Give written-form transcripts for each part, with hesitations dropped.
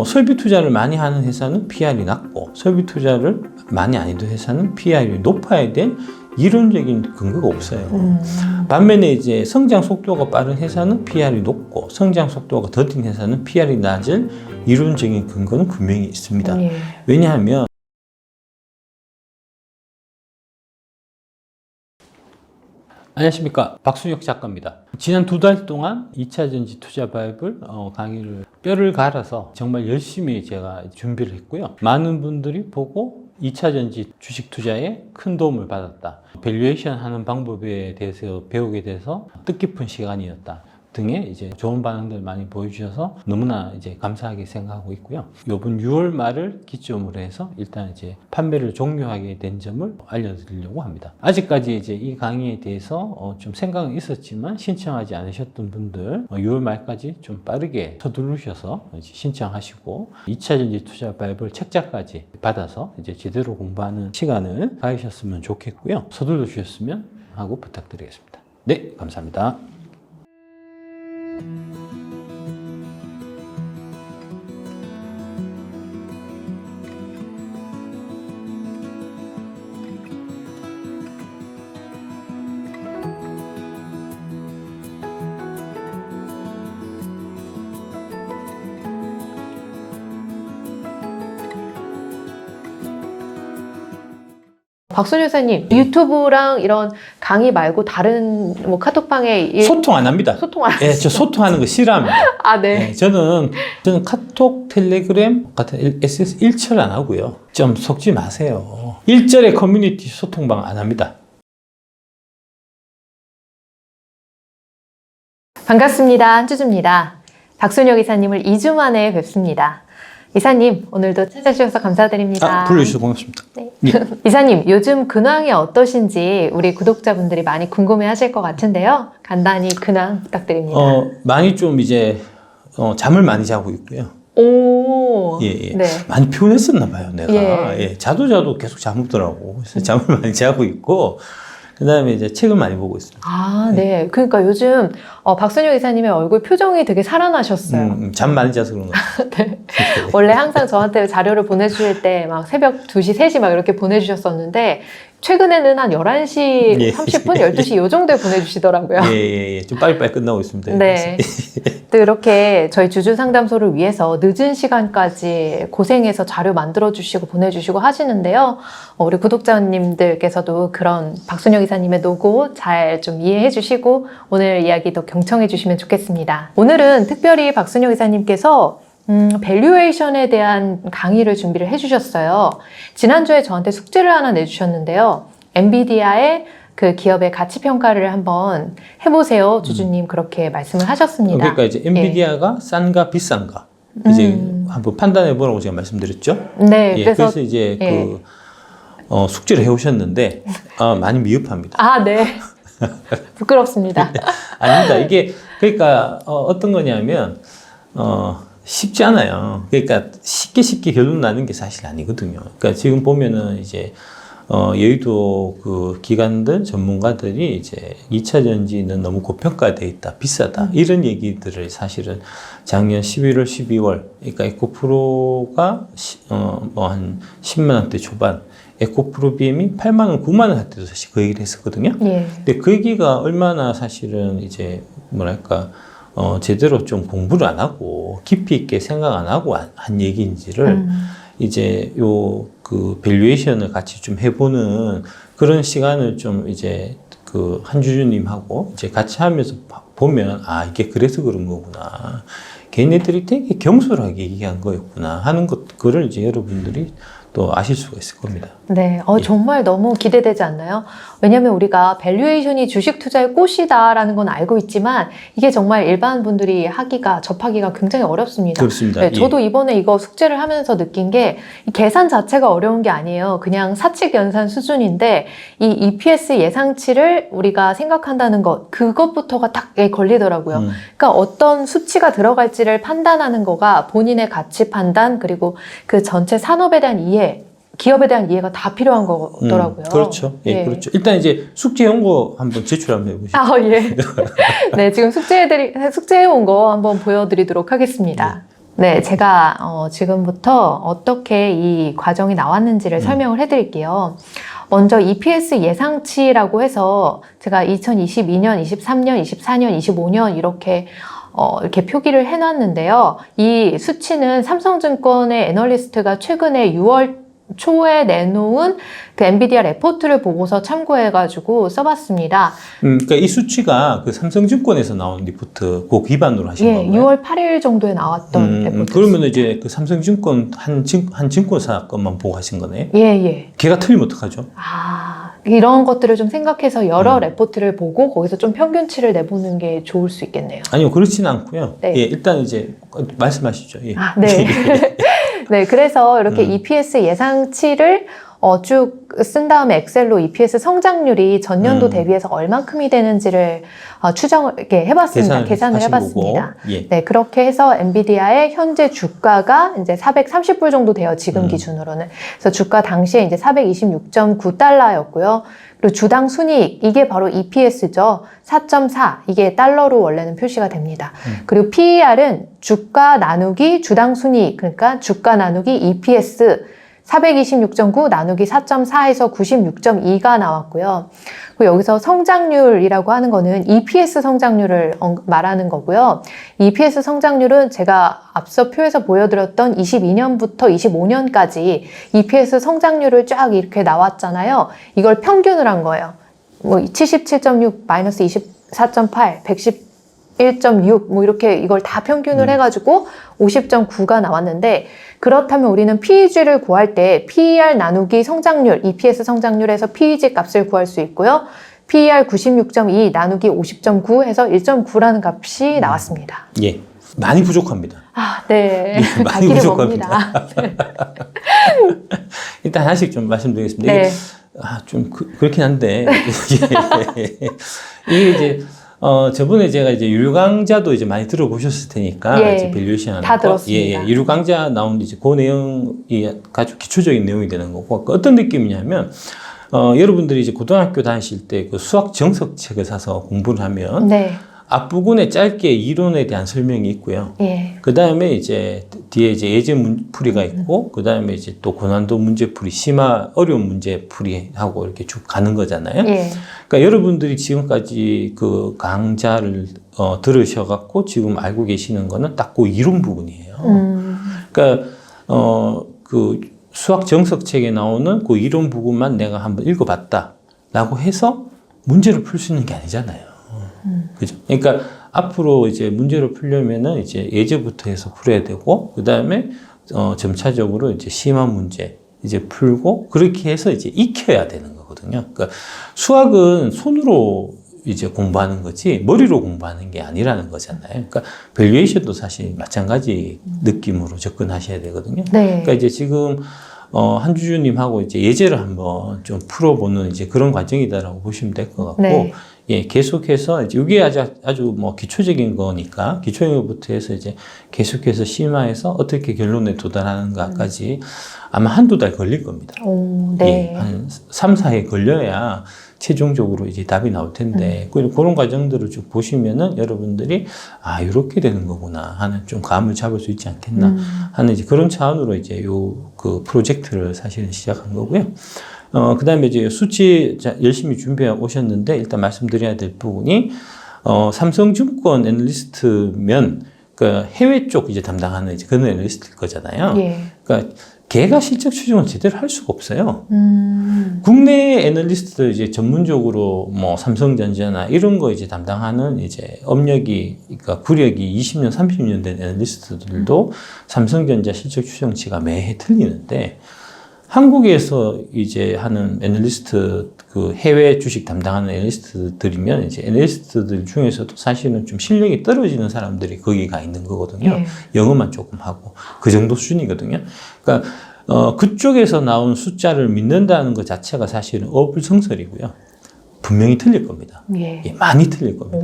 설비 투자를 많이 하는 회사는 PR이 낮고 설비 투자를 많이 안 해도 회사는 PR이 높아야 될 이론적인 근거가 없어요. 반면에 이제 성장 속도가 빠른 회사는 PR이 높고 성장 속도가 더딘 회사는 PR이 낮을 이론적인 근거는 분명히 있습니다. 왜냐하면 안녕하십니까, 박순혁 작가입니다. 지난 2달 동안 2차전지 투자 바이블 강의를 뼈를 갈아서 정말 열심히 제가 준비를 했고요. 많은 분들이 보고 2차전지 주식 투자에 큰 도움을 받았다, 밸류에이션 하는 방법에 대해서 배우게 돼서 뜻깊은 시간이었다 등의 이제 좋은 반응들 많이 보여주셔서 너무나 이제 감사하게 생각하고 있고요. 이번 6월 말을 기점으로 해서 일단 이제 판매를 종료하게 된 점을 알려드리려고 합니다. 아직까지 이제 이 강의에 대해서 좀 생각은 있었지만 신청하지 않으셨던 분들 6월 말까지 좀 빠르게 서두르셔서 이제 신청하시고 2차전지 투자 바이블 책자까지 받아서 이제 제대로 공부하는 시간을 가지셨으면 좋겠고요. 서둘러 주셨으면 하고 부탁드리겠습니다. 네, 감사합니다. 박순혁 여사님, 유튜브랑 이런 강의 말고 다른 뭐 카톡방에 소통 안 합니다. 소통 안 예, 저 소통하는 거 싫어합니다. 아, 네. 예, 저는 카톡, 텔레그램 같은 SS 일처를 안 하고요. 좀 속지 마세요. 일절의 커뮤니티 소통방 안 합니다. 반갑습니다. 한주주입니다. 박순혁 이사님을 2주 만에 뵙습니다. 이사님, 오늘도 찾아주셔서 감사드립니다. 불러주셔서 고맙습니다. 네. 예. 이사님, 요즘 근황이 어떠신지 우리 구독자분들이 많이 궁금해 하실 것 같은데요. 간단히 근황 부탁드립니다. 많이 좀 이제, 잠을 많이 자고 있고요. 오. 예. 네. 많이 피곤했었나 봐요, 내가. 예. 예. 자도 계속 잠 오더라고. 그래서 잠을 많이 자고 있고, 그 다음에 이제 책을 많이 보고 있습니다. 아, 네. 그러니까 요즘 박순혁 이사님의 얼굴 표정이 되게 살아나셨어요. 잠 많이 자서 그런 것 같아요. 네. 원래 항상 저한테 자료를 보내주실 때 막 새벽 2시, 3시 막 이렇게 보내주셨었는데 최근에는 한 11시 예. 30분, 12시 요 정도에 보내주시더라고요. 예. 좀 빨리빨리 끝나고 있습니다. 네. 또 이렇게 저희 주주 상담소를 위해서 늦은 시간까지 고생해서 자료 만들어주시고 보내주시고 하시는데요. 우리 구독자님들께서도 그런 박순혁 이사님의 노고 잘 좀 이해해 주시고 오늘 이야기 더 경청해 주시면 좋겠습니다. 오늘은 특별히 박순혁 이사님께서 밸류에이션에 대한 강의를 준비를 해주셨어요. 지난주에 저한테 숙제를 하나 내주셨는데요. 엔비디아의 그 기업의 가치 평가를 한번 해보세요, 주주님. 그렇게 말씀을 하셨습니다. 그러니까 이제 엔비디아가 싼가 비싼가 이제 한번 판단해 보라고 제가 말씀드렸죠. 네, 예, 그래서 이제 숙제를 해오셨는데 많이 미흡합니다. 아, 네. 부끄럽습니다. 아닙니다. 이게 그러니까 어떤 거냐면 쉽지 않아요. 그러니까 쉽게 결론 나는 게 사실 아니거든요. 그러니까 지금 보면은 이제 여의도 그 기관들 전문가들이 이제 2차 전지는 너무 고평가되어 있다, 비싸다 이런 얘기들을 사실은 작년 11월, 12월 그러니까 에코프로가 뭐 한 10만 원대 초반, 에코프로 BM이 8만 원, 9만 원 할 때도 사실 그 얘기를 했었거든요. 예. 근데 그 얘기가 얼마나 사실은 이제 뭐랄까 제대로 좀 공부를 안 하고 깊이 있게 생각 안 하고 한 얘기인지를 이제 그 밸류에이션을 같이 좀 해보는 그런 시간을 좀 이제 그 한주주님하고 이제 같이 하면서 보면 이게 그래서 그런 거구나. 걔네들이 되게 경솔하게 얘기한 거였구나 하는 그걸 이제 여러분들이 또 아실 수가 있을 겁니다. 네, 정말 너무 기대되지 않나요? 왜냐하면 우리가 밸류에이션이 주식 투자의 꽃이다라는 건 알고 있지만 이게 정말 일반 분들이 접하기가 굉장히 어렵습니다. 그렇습니다. 네, 저도 이번에 이거 숙제를 하면서 느낀 게 이 계산 자체가 어려운 게 아니에요. 그냥 사칙 연산 수준인데 이 EPS 예상치를 우리가 생각한다는 것, 그것부터가 딱 걸리더라고요. 그러니까 어떤 수치가 들어갈지를 판단하는 거가 본인의 가치 판단 그리고 그 전체 산업에 대한 이해, 기업에 대한 이해가 다 필요한 거더라고요. 그렇죠. 예, 그렇죠. 일단 이제 숙제 연고 한번 제출 한번 해보시죠. 예. 네, 지금 숙제해온 거 한번 보여드리도록 하겠습니다. 네, 제가 지금부터 어떻게 이 과정이 나왔는지를 설명을 해드릴게요. 먼저 EPS 예상치라고 해서 제가 2022년, 23년, 24년, 25년 이렇게 표기를 해놨는데요. 이 수치는 삼성증권의 애널리스트가 최근에 6월 초에 내놓은 그 엔비디아 레포트를 보고서 참고해가지고 써봤습니다. 그러니까 이 수치가 그 삼성증권에서 나온 리포트 그 기반으로 하신 예, 건가요? 6월 8일 정도에 나왔던 레포트. 그러면 이제 그 삼성증권 한 증권사 것만 보고 하신 거네? 예, 예. 걔가 틀리면 어떡하죠? 이런 것들을 좀 생각해서 여러 레포트를 보고 거기서 좀 평균치를 내보는 게 좋을 수 있겠네요. 아니요, 그렇지는 않고요. 네. 예, 일단 이제 말씀하시죠. 예. 네. 네, 그래서 이렇게 EPS 예상치를 쭉 쓴 다음에 엑셀로 EPS 성장률이 전년도 대비해서 얼만큼이 되는지를 추정을 이렇게 해봤습니다. 계산을 해봤습니다. 예. 네, 그렇게 해서 엔비디아의 현재 주가가 이제 430불 정도 돼요. 지금 기준으로는. 그래서 주가 당시에 이제 426.9달러였고요. 그리고 주당 순이익, 이게 바로 EPS죠. 4.4, 이게 달러로 원래는 표시가 됩니다. 그리고 PER은 주가 나누기 주당 순이익, 그러니까 주가 나누기 EPS 426.9 나누기 4.4에서 96.2가 나왔고요. 그리고 여기서 성장률이라고 하는 거는 EPS 성장률을 말하는 거고요. EPS 성장률은 제가 앞서 표에서 보여드렸던 22년부터 25년까지 EPS 성장률을 쫙 이렇게 나왔잖아요. 이걸 평균을 한 거예요. 뭐 77.6 마이너스 24.8 111.6 이렇게 이걸 다 평균을 해가지고 50.9가 나왔는데, 그렇다면 우리는 PEG를 구할 때 PER 나누기 성장률, EPS 성장률에서 PEG 값을 구할 수 있고요. PER 96.2 나누기 50.9 해서 1.9라는 값이 나왔습니다. 예. 많이 부족합니다. 네. 예, 많이 길이 부족합니다. 멉니다. 일단 하나씩 좀 말씀드리겠습니다. 네. 이게, 좀 그렇긴 한데 이게 이제 저번에 제가 이제 유료 강좌도 이제 많이 들어보셨을 테니까, 예, 이제 밸류에이션 하는 다 거. 들었습니다. 예, 유료 강좌 나온 이제 그 내용이 아주 기초적인 내용이 되는 거고, 어떤 느낌이냐면, 여러분들이 이제 고등학교 다니실 때 그 수학 정석책을 사서 공부를 하면, 네. 앞부분에 짧게 이론에 대한 설명이 있고요. 예. 그 다음에 이제 뒤에 이제 예제 풀이가 있고, 그 다음에 이제 또 고난도 문제 풀이, 심화 어려운 문제 풀이 하고 이렇게 쭉 가는 거잖아요. 예. 그러니까 여러분들이 지금까지 그 강좌를 들으셔갖고 지금 알고 계시는 거는 딱 그 이론 부분이에요. 그러니까 그 수학 정석책에 나오는 그 이론 부분만 내가 한번 읽어봤다라고 해서 문제를 풀 수 있는 게 아니잖아요. 그죠? 그러니까 앞으로 이제 문제를 풀려면은 이제 예제부터 해서 풀어야 되고, 그 다음에 점차적으로 이제 심화 문제 이제 풀고, 그렇게 해서 이제 익혀야 되는 거거든요. 그러니까 수학은 손으로 이제 공부하는 거지 머리로 공부하는 게 아니라는 거잖아요. 그러니까 밸류에이션도 사실 마찬가지 느낌으로 접근하셔야 되거든요. 네. 그러니까 이제 지금 한주주님하고 이제 예제를 한번 좀 풀어보는 이제 그런 과정이다라고 보시면 될 것 같고, 네. 예, 계속해서 이제 이게 아주 뭐 기초적인 거니까 기초적인 것부터 해서 이제 계속해서 심화해서 어떻게 결론에 도달하는가까지 아마 한두 달 걸릴 겁니다. 오, 네. 예, 한 3, 4회 걸려야 최종적으로 이제 답이 나올 텐데, 그런 과정들을 쭉 보시면은 여러분들이 이렇게 되는 거구나 하는 좀 감을 잡을 수 있지 않겠나 하는 이제 그런 차원으로 이제 그 프로젝트를 사실은 시작한 거고요. 그 다음에 이제 수치 열심히 준비해 오셨는데, 일단 말씀드려야 될 부분이, 삼성증권 애널리스트면, 그 해외 쪽 이제 담당하는 이제 그런 애널리스트일 거잖아요. 예. 그러니까 걔가 실적 추정을 제대로 할 수가 없어요. 국내 애널리스트 이제 전문적으로 뭐 삼성전자나 이런 거 이제 담당하는 이제 그러니까 구력이 20년, 30년 된 애널리스트들도 삼성전자 실적 추정치가 매해 틀리는데, 한국에서 이제 하는 애널리스트, 그 해외 주식 담당하는 애널리스트들이면 이제 애널리스트들 중에서도 사실은 좀 실력이 떨어지는 사람들이 거기 가 있는 거거든요. 예. 영어만 조금 하고 그 정도 수준이거든요. 그러니까 그쪽에서 나온 숫자를 믿는다는 것 자체가 사실은 어불성설이고요. 분명히 틀릴 겁니다. 예. 예, 많이 틀릴 겁니다.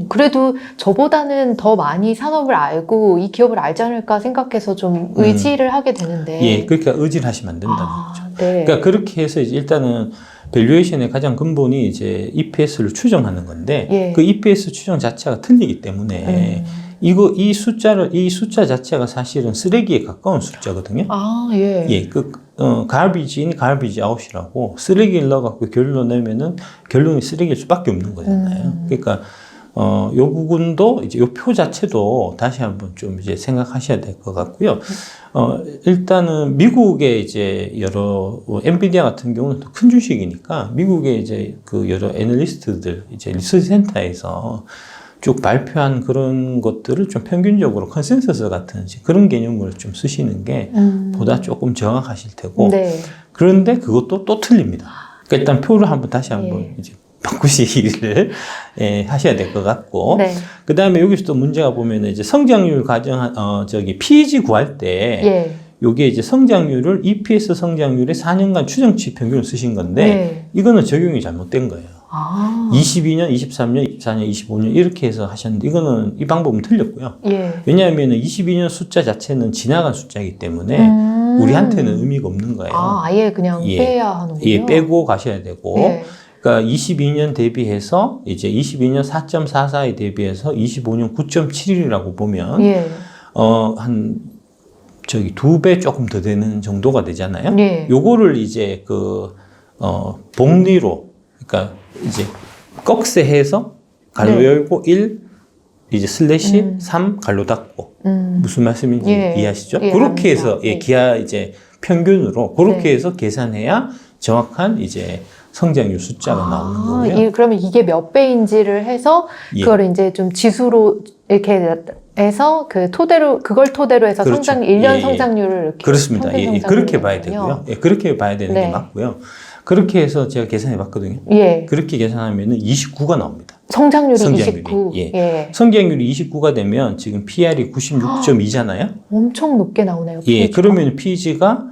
그래도 저보다는 더 많이 산업을 알고 이 기업을 알지 않을까 생각해서 좀 의지를 하게 되는데. 예, 그러니까 의지를 하시면 안 된다는 거죠. 네. 그러니까 그렇게 해서 이제 일단은 밸류에이션의 가장 근본이 이제 EPS를 추정하는 건데, 예. 그 EPS 추정 자체가 틀리기 때문에 이 숫자 자체가 사실은 쓰레기에 가까운 숫자거든요. 아, 예. 예, garbage in, garbage out이라고 쓰레기를 넣어갖고 결론을 내면은 결론이 쓰레기일 수밖에 없는 거잖아요. 그러니까, 요 부분도 이제 요 표 자체도 다시 한번 좀 이제 생각하셔야 될 것 같고요. 일단은 미국의 이제 여러, 엔비디아 같은 경우는 또 큰 주식이니까 미국의 이제 그 여러 애널리스트들, 이제 리서치 센터에서 쭉 발표한 그런 것들을 좀 평균적으로 컨센서스 같은 그런 개념으로 좀 쓰시는 게 보다 조금 정확하실 테고. 네. 그런데 그것도 또 틀립니다. 그러니까 일단 표를 한번 다시 한번 예. 이제 바꾸시기를 하셔야 될 것 같고. 네. 그 다음에 여기서 또 문제가 보면은 이제 성장률 PEG 구할 때. 예. 요게 이제 성장률을 EPS 성장률의 4년간 추정치 평균을 쓰신 건데. 네. 이거는 적용이 잘못된 거예요. 아. 22년, 23년, 24년, 25년 이렇게 해서 하셨는데 이 방법은 틀렸고요. 예. 왜냐하면 22년 숫자 자체는 지나간 숫자이기 때문에 우리한테는 의미가 없는 거예요. 아, 아예 그냥 예. 빼야 하는군요. 예, 빼고 가셔야 되고. 예. 그러니까 22년 대비해서 이제 22년 4.44에 대비해서 25년 9.71이라고 보면 예. 한 2배 조금 더 되는 정도가 되잖아요. 예. 요거를 이제 복리로 그러니까 이제 꺽쇠해서 갈로 네. 열고 1 이제 슬래시 3 갈로 닫고 무슨 말씀인지 예. 이해하시죠? 예, 그렇게 해서 압니다. 예. 기하 이제 평균으로 그렇게 네. 해서 계산해야 정확한 이제 성장률 숫자가 나오는 거고요. 그러면 이게 몇 배인지를 해서 예. 그걸 이제 좀 지수로 이렇게 해서 그걸 토대로 해서 그렇죠. 1년 예, 성장률을 이렇게 그렇습니다. 평균 예, 성장률을 그렇게 봐야 내는군요. 되고요. 예, 그렇게 봐야 되는 네. 게 맞고요. 그렇게 해서 제가 계산해 봤거든요. 예. 그렇게 계산하면은 29가 나옵니다. 성장률이 성장률이. 29. 예. 예. 성장률이 29가 되면 지금 PR이 96.2잖아요. 엄청 높게 나오네요. 예, PH가. 그러면 PG가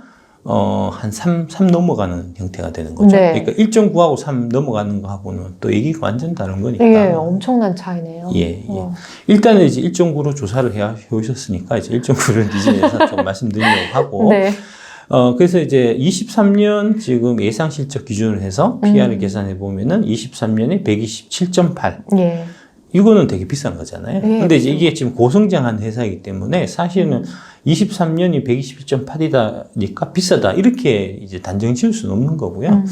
한 3 넘어가는 형태가 되는 거죠. 네. 그러니까 1.9하고 3 넘어가는 거하고는 또 얘기가 완전 다른 거니까. 예, 엄청난 차이네요. 예, 예. 어. 일단은 이제 1.9로 조사를 해 오셨으니까 이제 1.9를 이제서 좀 말씀드리려고 하고. 네. 그래서 이제 23년 지금 예상 실적 기준으로 해서 PR을 계산해 보면은 23년에 127.8. 예. 이거는 되게 비싼 거잖아요. 예, 근데 이제 이게 지금 고성장한 회사이기 때문에 사실은 23년이 121.8이다니까 비싸다. 이렇게 이제 단정 지을 수는 없는 거고요.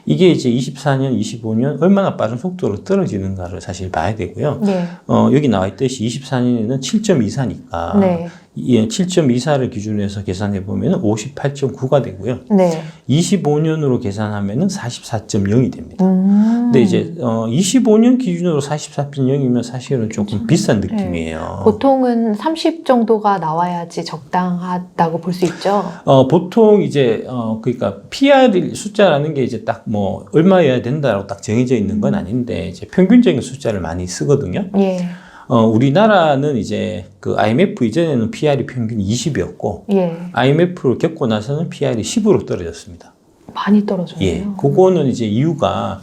이게 이제 24년, 25년 얼마나 빠른 속도로 떨어지는가를 사실 봐야 되고요. 예. 여기 나와 있듯이 24년에는 7.24니까 네. 7.24를 기준으로 해서 계산해 보면 58.9가 되고요. 네. 25년으로 계산하면은 44.0이 됩니다. 음. 근데 이제 25년 기준으로 44.0이면 사실은 조금 비싼 느낌이에요. 보통은 30 정도가 나와야지 적당하다고 볼 수 있죠. 보통 이제 그러니까 PR 숫자라는 게 이제 딱 뭐 얼마여야 된다라고 딱 정해져 있는 건 아닌데 이제 평균적인 숫자를 많이 쓰거든요. 예. 우리나라는 이제 그 IMF 이전에는 PR이 평균 20이었고 예. IMF를 겪고 나서는 PR이 10으로 떨어졌습니다. 많이 떨어졌네요. 예, 그거는 이제 이유가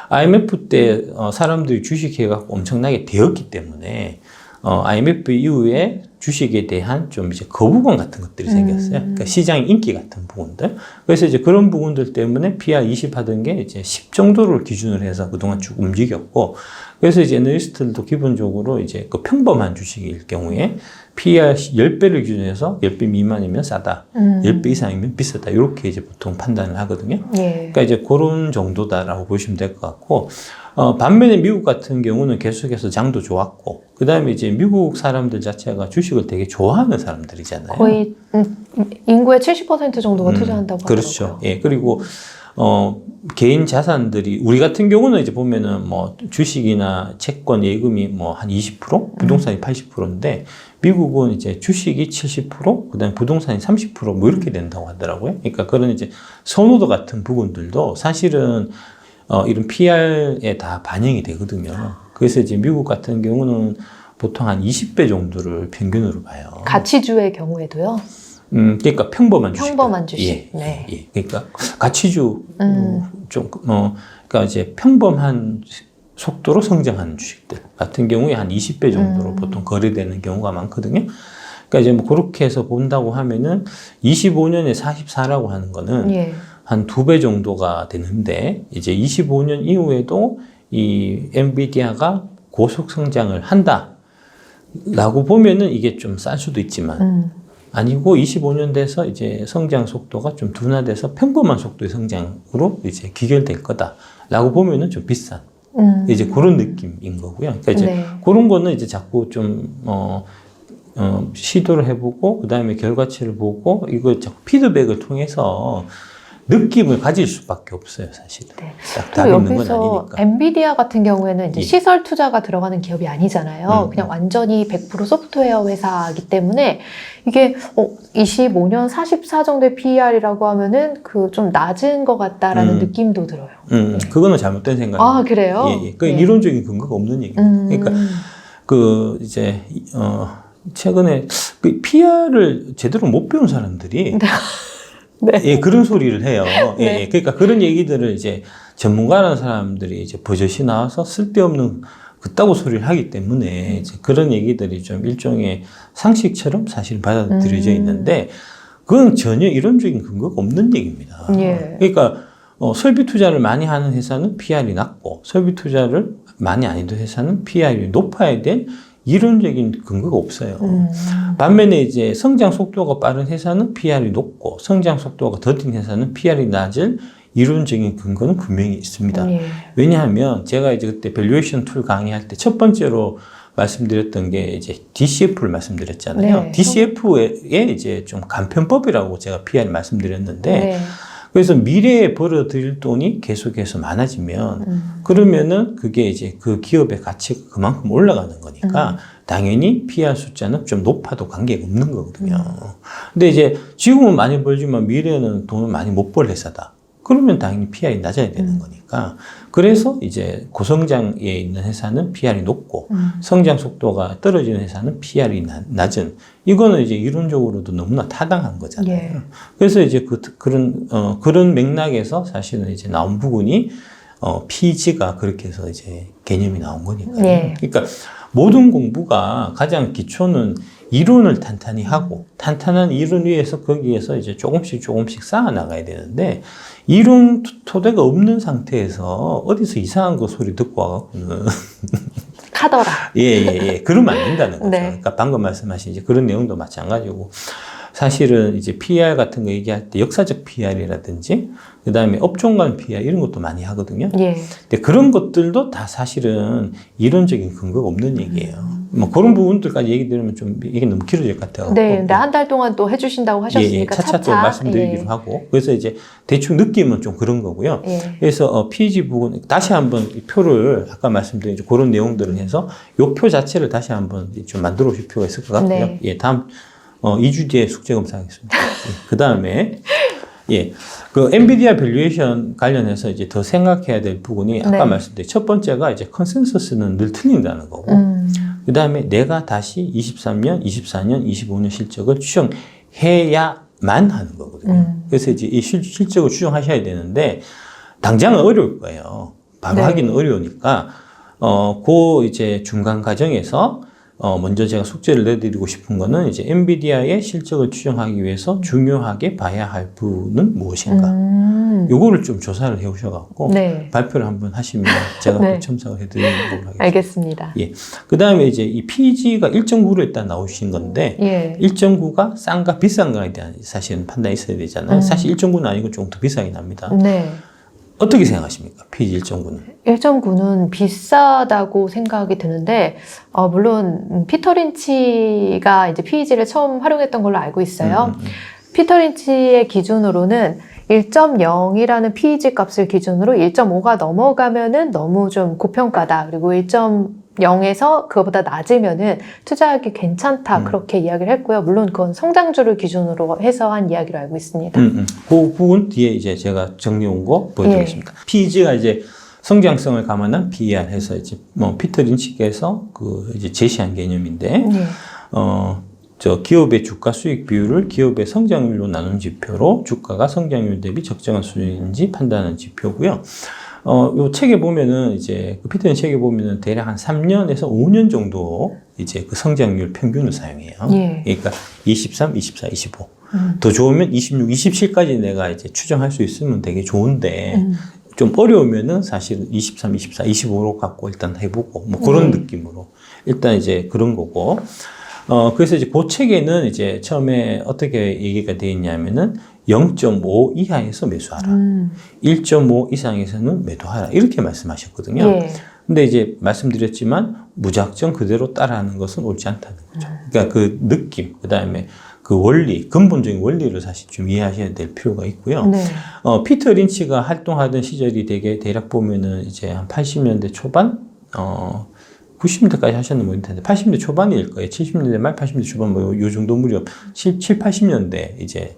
IMF 때 사람들이 주식해갖고 엄청나게 되었기 때문에 IMF 이후에 주식에 대한 좀 이제 거부감 같은 것들이 생겼어요. 그러니까 시장 인기 같은 부분들. 그래서 이제 그런 부분들 때문에 PR 20 하던 게 이제 10 정도를 기준으로 해서 그동안 쭉 움직였고, 그래서 이제 애널리스트들도 기본적으로 이제 그 평범한 주식일 경우에 PR 10배를 기준해서 10배 미만이면 싸다, 10배 이상이면 비싸다, 이렇게 이제 보통 판단을 하거든요. 예. 그러니까 이제 그런 정도다라고 보시면 될 것 같고, 반면에 미국 같은 경우는 계속해서 장도 좋았고, 그 다음에 이제 미국 사람들 자체가 주식을 되게 좋아하는 사람들이잖아요. 거의 인구의 70% 정도가 투자한다고 하더라고요. 그렇죠. 예, 그리고 개인 자산들이 우리 같은 경우는 이제 보면은 뭐 주식이나 채권, 예금이 뭐 한 20%, 부동산이 80%인데 미국은 이제 주식이 70%, 그다음에 부동산이 30%뭐 이렇게 된다고 하더라고요. 그러니까 그런 이제 선호도 같은 부분들도 사실은 이런 PR에 다 반영이 되거든요. 그래서 이제 미국 같은 경우는 보통 한 20배 정도를 평균으로 봐요. 가치주의 경우에도요. 그러니까 평범한 주식. 평범한 주식. 예, 네. 예. 그러니까 가치주 그러니까 이제 평범한 속도로 성장하는 주식들 같은 경우에 한 20배 정도로 보통 거래되는 경우가 많거든요. 그러니까 이제 뭐 그렇게 해서 본다고 하면은 25년에 44라고 하는 거는 예. 한 2배 정도가 되는데 이제 25년 이후에도 이 엔비디아가 고속 성장을 한다. 라고 보면은 이게 좀 쌀 수도 있지만 아니고 25년 돼서 이제 성장 속도가 좀 둔화돼서 평범한 속도의 성장으로 이제 귀결될 거다라고 보면은 좀 비싼 이제 그런 느낌인 거고요. 그러니까 이제 네. 그런 거는 이제 자꾸 좀 시도를 해보고 그 다음에 결과치를 보고 이거 자꾸 피드백을 통해서 느낌을 가질 수밖에 없어요, 사실은. 네. 딱 또 답이 있는 건 여기서 아니니까. 엔비디아 같은 경우에는 이제 예. 시설 투자가 들어가는 기업이 아니잖아요. 그냥 완전히 100% 소프트웨어 회사이기 때문에 이게 25년 44 정도의 PER이라고 하면은 그 좀 낮은 것 같다라는 느낌도 들어요. 그거는 잘못된 생각이에요. 아, 그래요? 예, 예. 그 예. 이론적인 근거가 없는 얘기예요. 그러니까 그 이제 최근에 그 PR을 제대로 못 배운 사람들이 네. 예, 그런 소리를 해요. 예, 네. 예. 그러니까 그런 얘기들을 이제 전문가라는 사람들이 이제 버젓이 나와서 쓸데없는 그따구 소리를 하기 때문에 이제 그런 얘기들이 좀 일종의 상식처럼 사실 받아들여져 있는데 그건 전혀 이론적인 근거가 없는 얘기입니다. 예. 그러니까 설비 투자를 많이 하는 회사는 PR이 낮고 설비 투자를 많이 안 해도 회사는 PR이 높아야 될 이론적인 근거가 없어요. 반면에 이제 성장 속도가 빠른 회사는 PR이 높고 성장 속도가 더딘 회사는 PR이 낮을 이론적인 근거는 분명히 있습니다. 예. 왜냐하면 제가 이제 그때 밸류에이션 툴 강의할 때 첫 번째로 말씀드렸던 게 이제 DCF를 말씀드렸잖아요. 네. DCF의 이제 좀 간편법이라고 제가 PR을 말씀드렸는데 네. 그래서 미래에 벌어들일 돈이 계속해서 많아지면 그러면은 그게 이제 그 기업의 가치가 그만큼 올라가는 거니까 당연히 PR 숫자는 좀 높아도 관계가 없는 거거든요. 근데 이제 지금은 많이 벌지만 미래에는 돈을 많이 못 벌 회사다. 그러면 당연히 PR이 낮아야 되는 거니까. 그래서 이제 고성장에 있는 회사는 PR이 높고 성장 속도가 떨어지는 회사는 PR이 낮은. 이거는 이제 이론적으로도 너무나 타당한 거잖아요. 예. 그래서 이제 그런 맥락에서 사실은 이제 나온 부분이 PG가 그렇게 해서 이제 개념이 나온 거니까요. 예. 그러니까 모든 공부가 가장 기초는 이론을 탄탄히 하고 탄탄한 이론 위에서 거기에서 이제 조금씩 쌓아 나가야 되는데 이론 토대가 없는 상태에서 어디서 이상한 거 소리 듣고 와갖고는 카더라. 예. 그러면 안 된다는 거죠. 네. 그러니까 방금 말씀하신 이제 그런 내용도 마찬가지고 사실은 이제 PR 같은 거 얘기할 때 역사적 PR이라든지 그 다음에 업종 간 PR 이런 것도 많이 하거든요. 예. 근데 그런 것들도 다 사실은 이론적인 근거가 없는 얘기예요. 뭐 그런 부분들까지 얘기 들으면 좀 이게 너무 길어질 것 같아요. 네, 근데 한 달 동안 또 해주신다고 하셨으니까 차차 또 말씀드리기로 하고 그래서 이제 대충 느낌은 좀 그런 거고요. 예. 그래서 PG 부분 다시 한번 이 표를 아까 말씀드린 그런 내용들을 해서 이 표 자체를 다시 한번 좀 만들어 오실 필요가 있을 것 같고요. 네. 예, 다음 2주 뒤에 숙제 검사하겠습니다. 그 다음에 그 엔비디아 밸류에이션 관련해서 이제 더 생각해야 될 부분이 아까 네. 말씀드린 첫 번째가 이제 컨센서스는 늘 틀린다는 거고 그 다음에 내가 다시 23년, 24년, 25년 실적을 추정해야만 하는 거거든요. 그래서 이제 이 실적을 추정하셔야 되는데 당장은 어려울 거예요. 바로 네. 하기는 어려우니까 그 이제 중간 과정에서 먼저 제가 숙제를 내드리고 싶은 거는 이제 엔비디아의 실적을 추정하기 위해서 중요하게 봐야 할 부분은 무엇인가. 요거를 좀 조사를 해 오셔갖고 네. 발표를 한번 하시면 제가 네. 또 첨삭을 해드리는 걸로 하겠습니다. 알겠습니다. 예. 그 다음에 이제 이 PG가 1.9로 일단 나오신 건데, 예. 1.9가 싼가 비싼가에 대한 사실은 판단이 있어야 되잖아요. 사실 1.9는 아니고 조금 더 비싸게 납니다. 네. 어떻게 생각하십니까? PG 1.9는? 1.9는 비싸다고 생각이 드는데, 물론, 피터 린치가 이제 PEG를 처음 활용했던 걸로 알고 있어요. 피터 린치의 기준으로는 1.0이라는 PEG 값을 기준으로 1.5가 넘어가면은 너무 좀 고평가다. 그리고 1.0에서 그거보다 낮으면은 투자하기 괜찮다. 그렇게 이야기를 했고요. 물론 그건 성장주를 기준으로 해서 한 이야기로 알고 있습니다. 그 부분 뒤에 이제 제가 정리한 거 보여드리겠습니다. PEG가 이제 성장성을 감안한 PER 해서 이제 뭐 피터 린치께서 그 이제 제시한 개념인데, 네. 기업의 주가 수익 비율을 기업의 성장률로 나눈 지표로 주가가 성장률 대비 적정한 수준인지 판단하는 지표고요. 요 책에 보면은 이제 그 피터린 책에 보면은 대략 한 3년에서 5년 정도 이제 그 성장률 평균을 사용해요. 예. 그러니까 23, 24, 25. 더 좋으면 26, 27까지 내가 이제 추정할 수 있으면 되게 좋은데 좀 어려우면은 사실 23, 24, 25로 갖고 일단 해보고 뭐 그런 느낌으로 일단 이제 그런 거고. 그래서 이제 그 책에는 이제 처음에 어떻게 얘기가 되어 있냐면은 0.5 이하에서 매수하라. 1.5 이상에서는 매도하라. 이렇게 말씀하셨거든요. 예. 근데 이제 말씀드렸지만 무작정 그대로 따라하는 것은 옳지 않다는 거죠. 그러니까 그 느낌, 그 다음에 그 원리, 근본적인 원리를 사실 좀 이해하셔야 될 필요가 있고요. 네. 피터 린치가 활동하던 시절이 되게 대략 보면은 이제 한 80년대 초반, 90년대까지 하셨는 모를 텐데 80년대 초반일 거예요. 70년대 말 80년대 초반 뭐 요 정도 무렵 7, 80년대 이제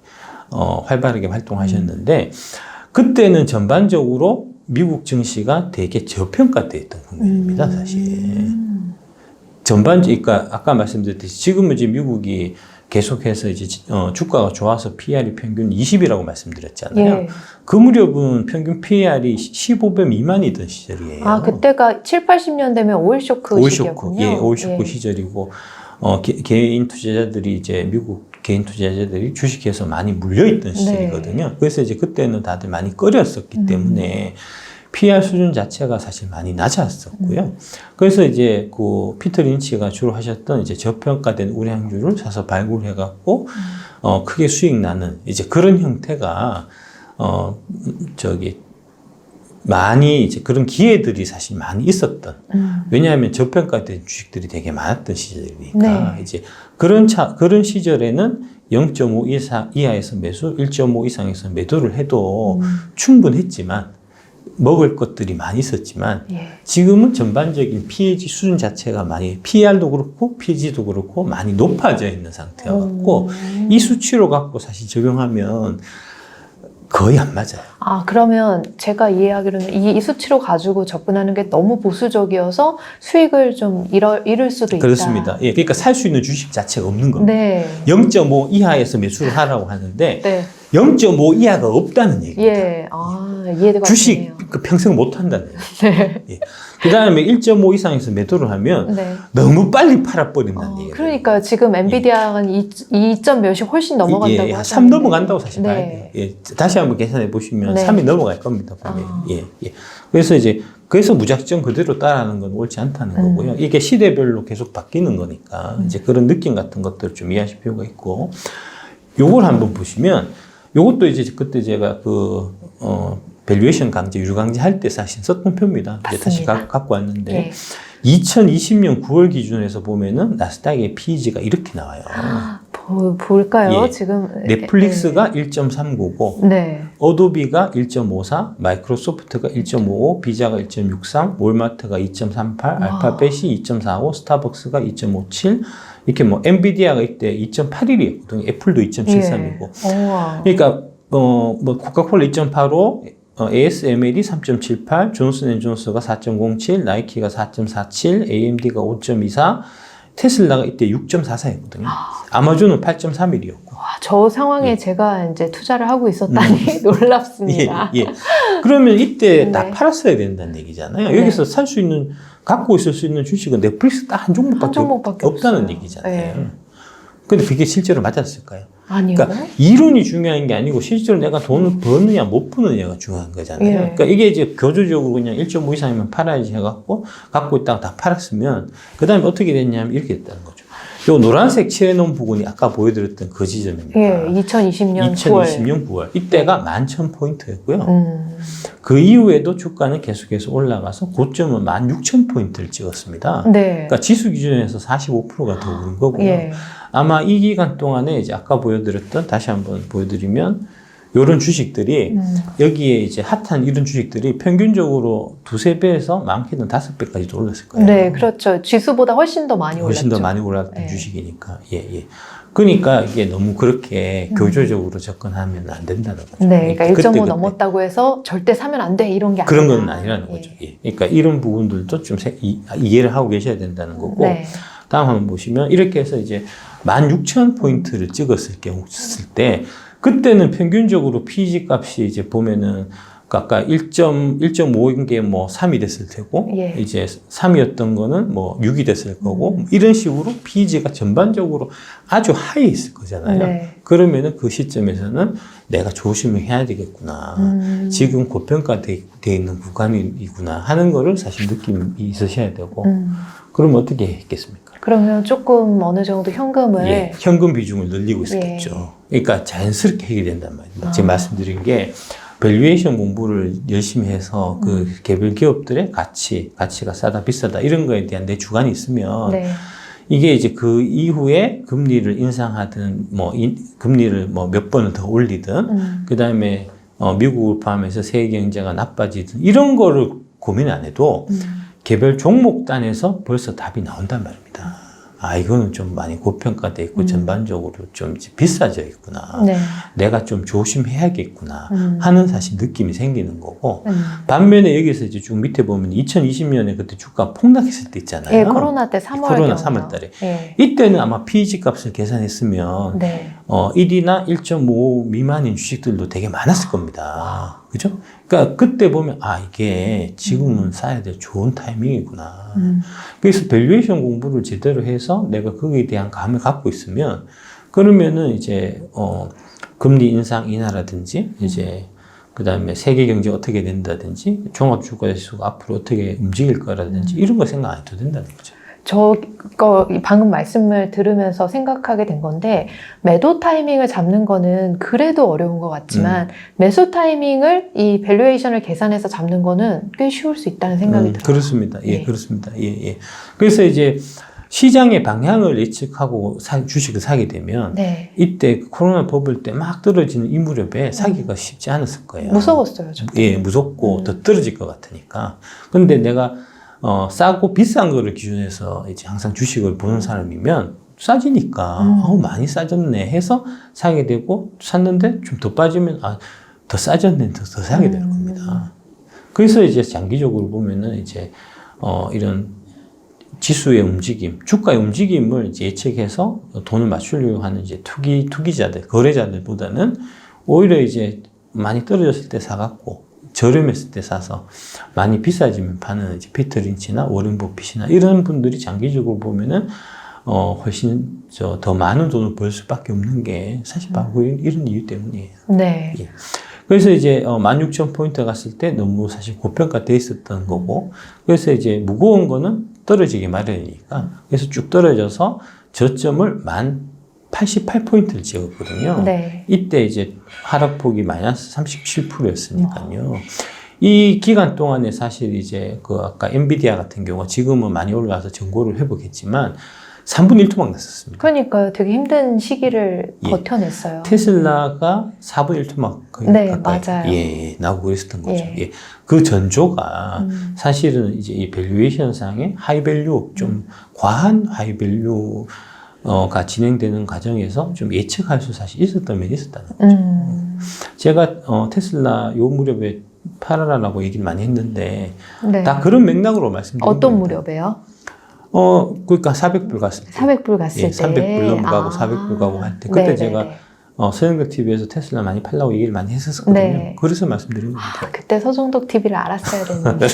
활발하게 활동하셨는데 그때는 전반적으로 미국 증시가 되게 저평가되어 있던 국면입니다, 사실. 그러니까 아까 말씀드렸듯이 지금은 이제 미국이 계속해서 이제 주가가 좋아서 PR이 평균 20이라고 말씀드렸잖아요. 예. 그 무렵은 평균 PR이 15배 미만이던 시절이에요. 아, 그때가 7, 80년대면 오일쇼크 시기였군요. 예, 오일쇼크 예. 시절이고 개인 투자자들이 이제 미국 개인 투자자들이 주식에서 많이 물려있던 시절이거든요. 그래서 이제 그때는 다들 많이 꺼렸었기 때문에 PR 수준 자체가 사실 많이 낮았었고요. 그래서 이제 그 피터 린치가 주로 하셨던 이제 저평가된 우량주를 사서 발굴해갖고 크게 수익 나는 이제 그런 형태가 많이 이제 그런 기회들이 사실 많이 있었던. 왜냐하면 저평가된 주식들이 되게 많았던 시절이니까 네. 이제 그런 시절에는 0.5 이하에서 매수, 1.5 이상에서 매도를 해도 충분했지만 먹을 것들이 많이 있었지만 예. 지금은 전반적인 PEG 수준 자체가 많이 PR도 그렇고 PEG도 그렇고 많이 높아져 있는 상태여갖고 이 수치로 갖고 사실 적용하면 거의 안 맞아요. 아, 그러면 제가 이해하기로는 이 수치로 가지고 접근하는 게 너무 보수적이어서 수익을 좀 잃을 수도 있다. 그렇습니다. 예, 그러니까 살 수 있는 주식 자체가 없는 겁니다. 네. 0.5 이하에서 매수를 하라고 하는데 네. 0.5 이하가 없다는 얘기입니다. 예. 아, 이해가 주식 되네요. 그 평생 못 한다는 얘기예요. 네. 예. 그 다음에 1.5 이상에서 매도를 하면 네. 너무 빨리 팔아버린다는 얘기예요. 그러니까 지금 엔비디아는 2점 몇이 훨씬 넘어간다고 예, 하셨는데. 3 넘어간다고 사실 봐야 돼요. 네. 예, 다시 한번 계산해 보시면 네. 3이 넘어갈 겁니다. 분명히. 예, 예. 그래서 무작정 그대로 따라하는 건 옳지 않다는 거고요. 이게 시대별로 계속 바뀌는 거니까 이제 그런 느낌 같은 것들을 좀 이해하실 필요가 있고 요걸 한번 보시면 요것도 이제 그때 제가 밸류에이션 강제, 유료 강제 할 때 사실 썼던 표입니다. 이제 다시 갖고 왔는데 예. 2020년 9월 기준에서 보면은 나스닥의 PEG가 이렇게 나와요. 볼까요? 예. 지금 넷플릭스가 1.399, 네. 어도비가 1.54, 마이크로소프트가 1.55, 비자가 1.63, 월마트가 2.38, 알파벳이 2.45, 스타벅스가 2.57, 이렇게 뭐 엔비디아가 이때 2.81이었거든요. 애플도 2.73이고. 예. 그러니까 뭐 코카콜라 2.85, ASML이 3.78, 존슨앤존슨가 4.07, 나이키가 4.47, AMD가 5.24, 테슬라가 이때 6.44였거든요. 아마존은 8.31이었고. 저 상황에 제가 이제 투자를 하고 있었다니 놀랍습니다. 예. 그러면 이때 네. 다 팔았어야 된다는 얘기잖아요. 네. 여기서 살 수 있는, 갖고 있을 수 있는 주식은 넷플릭스 딱 한 종목밖에 없다는 없어요. 얘기잖아요. 네. 근데 그게 실제로 맞았을까요? 아니요. 그러니까 이론이 중요한 게 아니고 실제로 내가 돈을 버느냐 못 버느냐가 중요한 거잖아요. 예. 그러니까 이게 이제 교조적으로 그냥 1.5 이상이면 팔아야지 해갖고 갖고 있다가 다 팔았으면 그 다음에 어떻게 됐냐면 이렇게 됐다는 거죠. 요 노란색 칠해놓은 부분이 아까 보여드렸던 그 지점입니다. 예, 2020년 9월. 이때가 11,000포인트였고요. 그 이후에도 주가는 계속해서 올라가서 고점은 16,000포인트를 찍었습니다. 네. 그러니까 지수 기준에서 45%가 더 오른 거고요. 예. 아마 이 기간 동안에 이제 아까 보여드렸던 다시 한번 보여드리면 이런 주식들이 여기에 이제 핫한 이런 주식들이 평균적으로 2-3배에서 많게는 5배까지도 올랐을 거예요. 네, 그렇죠. 지수보다 훨씬 더 많이 훨씬 올랐죠. 더 많이 올랐던 네. 주식이니까. 예. 그러니까 이게 너무 그렇게 교조적으로 접근하면 안 된다는 거죠. 네, 그러니까 1.5 그때. 넘었다고 해서 절대 사면 안 돼 이런 게 아니라. 그런 건 아니라는 거죠. 예. 그러니까 이런 부분들도 좀 이해를 하고 계셔야 된다는 거고. 네. 다음 한번 보시면 이렇게 해서 이제 16,000포인트를 찍었을 때 그때는 평균적으로 PEG 값이 이제 보면은 그 아까 1.5인 게 뭐 3이 됐을 테고, 예. 이제 3이었던 거는 뭐 6이 됐을 거고, 이런 식으로 PEG가 전반적으로 아주 하이 있을 거잖아요. 네. 그러면은 그 시점에서는 내가 조심을 해야 되겠구나. 지금 고평가되어 있는 구간이구나 하는 거를 사실 느낌이 있으셔야 되고, 그럼 어떻게 했겠습니까? 그러면 조금 어느 정도 현금을 예, 현금 비중을 늘리고 있었겠죠. 그러니까 자연스럽게 해결된단 말이에요. 지금 말씀드린 게 밸류에이션 공부를 열심히 해서 그 개별 기업들의 가치가 싸다 비싸다 이런 거에 대한 내 주관이 있으면 네. 이게 이제 그 이후에 금리를 인상하든 금리를 몇 번을 더 올리든 그 다음에 미국을 포함해서 세계 경제가 나빠지든 이런 거를 고민 안 해도 개별 종목 단에서 벌써 답이 나온단 말입니다. 아, 이거는 좀 많이 고평가돼 있고 전반적으로 좀 비싸져 있구나. 네. 내가 좀 조심해야겠구나 하는 사실 느낌이 생기는 거고, 음. 반면에 여기서 이제 쭉 밑에 보면 2020년에 그때 주가 폭락했을 때 있잖아요. 예, 코로나 때 3월 코로나 3월 달에. 예. 이때는 아마 PEG 값을 계산했으면 네. 1이나 1.5 미만인 주식들도 되게 많았을 겁니다. 그죠? 그러니까 그때 보면 이게 지금은 사야 될 좋은 타이밍이구나. 그래서 밸류에이션 공부를 제대로 해서 내가 거기에 대한 감을 갖고 있으면 그러면은 이제 금리 인상 인하라든지 이제 그다음에 세계 경제 어떻게 된다든지 종합 주가 지수가 앞으로 어떻게 움직일 거라든지 이런 거 생각 안 해도 된다는 거죠. 저거 방금 말씀을 들으면서 생각하게 된 건데 매도 타이밍을 잡는 거는 그래도 어려운 것 같지만 매수 타이밍을 이 밸류에이션을 계산해서 잡는 거는 꽤 쉬울 수 있다는 생각이 들어요. 그렇습니다. 예, 예. 그렇습니다. 예. 그래서 이제 시장의 방향을 예측하고 주식을 사게 되면 네. 이때 코로나 버블 때 막 떨어지는 이 무렵에 사기가 쉽지 않았을 거예요. 무서웠어요, 저도. 예, 무섭고 더 떨어질 것 같으니까. 근데 내가 싸고 비싼 거를 기준해서 이제 항상 주식을 보는 사람이면 싸지니까 많이 싸졌네 해서 사게 되고 샀는데 좀 더 빠지면 더 싸졌네 더 사게 되는 겁니다. 그래서 이제 장기적으로 보면은 이제 이런 지수의 움직임, 주가의 움직임을 이제 예측해서 돈을 맞추려고 하는 이제 투기자들, 거래자들보다는 오히려 이제 많이 떨어졌을 때 사갖고 저렴했을 때 사서 많이 비싸지면 파는 이제 피터 린치나 워렌 버핏이나 이런 분들이 장기적으로 보면은 훨씬 더 많은 돈을 벌 수밖에 없는 게 사실 바로 이런 이유 때문이에요. 네. 예. 그래서 이제 16,000포인트 갔을 때 너무 사실 고평가돼 있었던 거고, 그래서 이제 무거운 거는 떨어지기 마련이니까, 그래서 쭉 떨어져서 저점을 1088포인트를 찍었거든요. 네. 이때 이제 하락폭이 마이너스 37%였으니까요. 이 기간 동안에 사실 이제 그 아까 엔비디아 같은 경우 지금은 많이 올라와서 전고를 회복했지만 3분의 1토막 났었습니다. 그러니까요. 되게 힘든 시기를 예. 버텨냈어요. 테슬라가 4분의 1토막 거의 네, 가까이 맞아요. 나오고 그랬었던 거죠. 예. 예. 그 전조가 사실은 이제 이 밸류에이션 상의 하이밸류, 좀 과한 하이밸류 가 진행되는 과정에서 좀 예측할 수 사실 있었던 면이 있었다는 거죠. 제가 겁니다. 요 무렵에 팔아라라고 얘기를 많이 했는데 네. 다 그런 맥락으로 말씀드린 어떤 겁니다. 무렵에요? 그러니까 400불 갔을 때 400불 갔을 예, 때. 300불 넘어가고 400불 가고 할 때 그때 네네네. 제가 서영덕 TV에서 테슬라 많이 팔라고 얘기를 많이 했었거든요. 네. 그래서 말씀드린 겁니다. 그때 서정덕 TV를 알았어야 됐는데.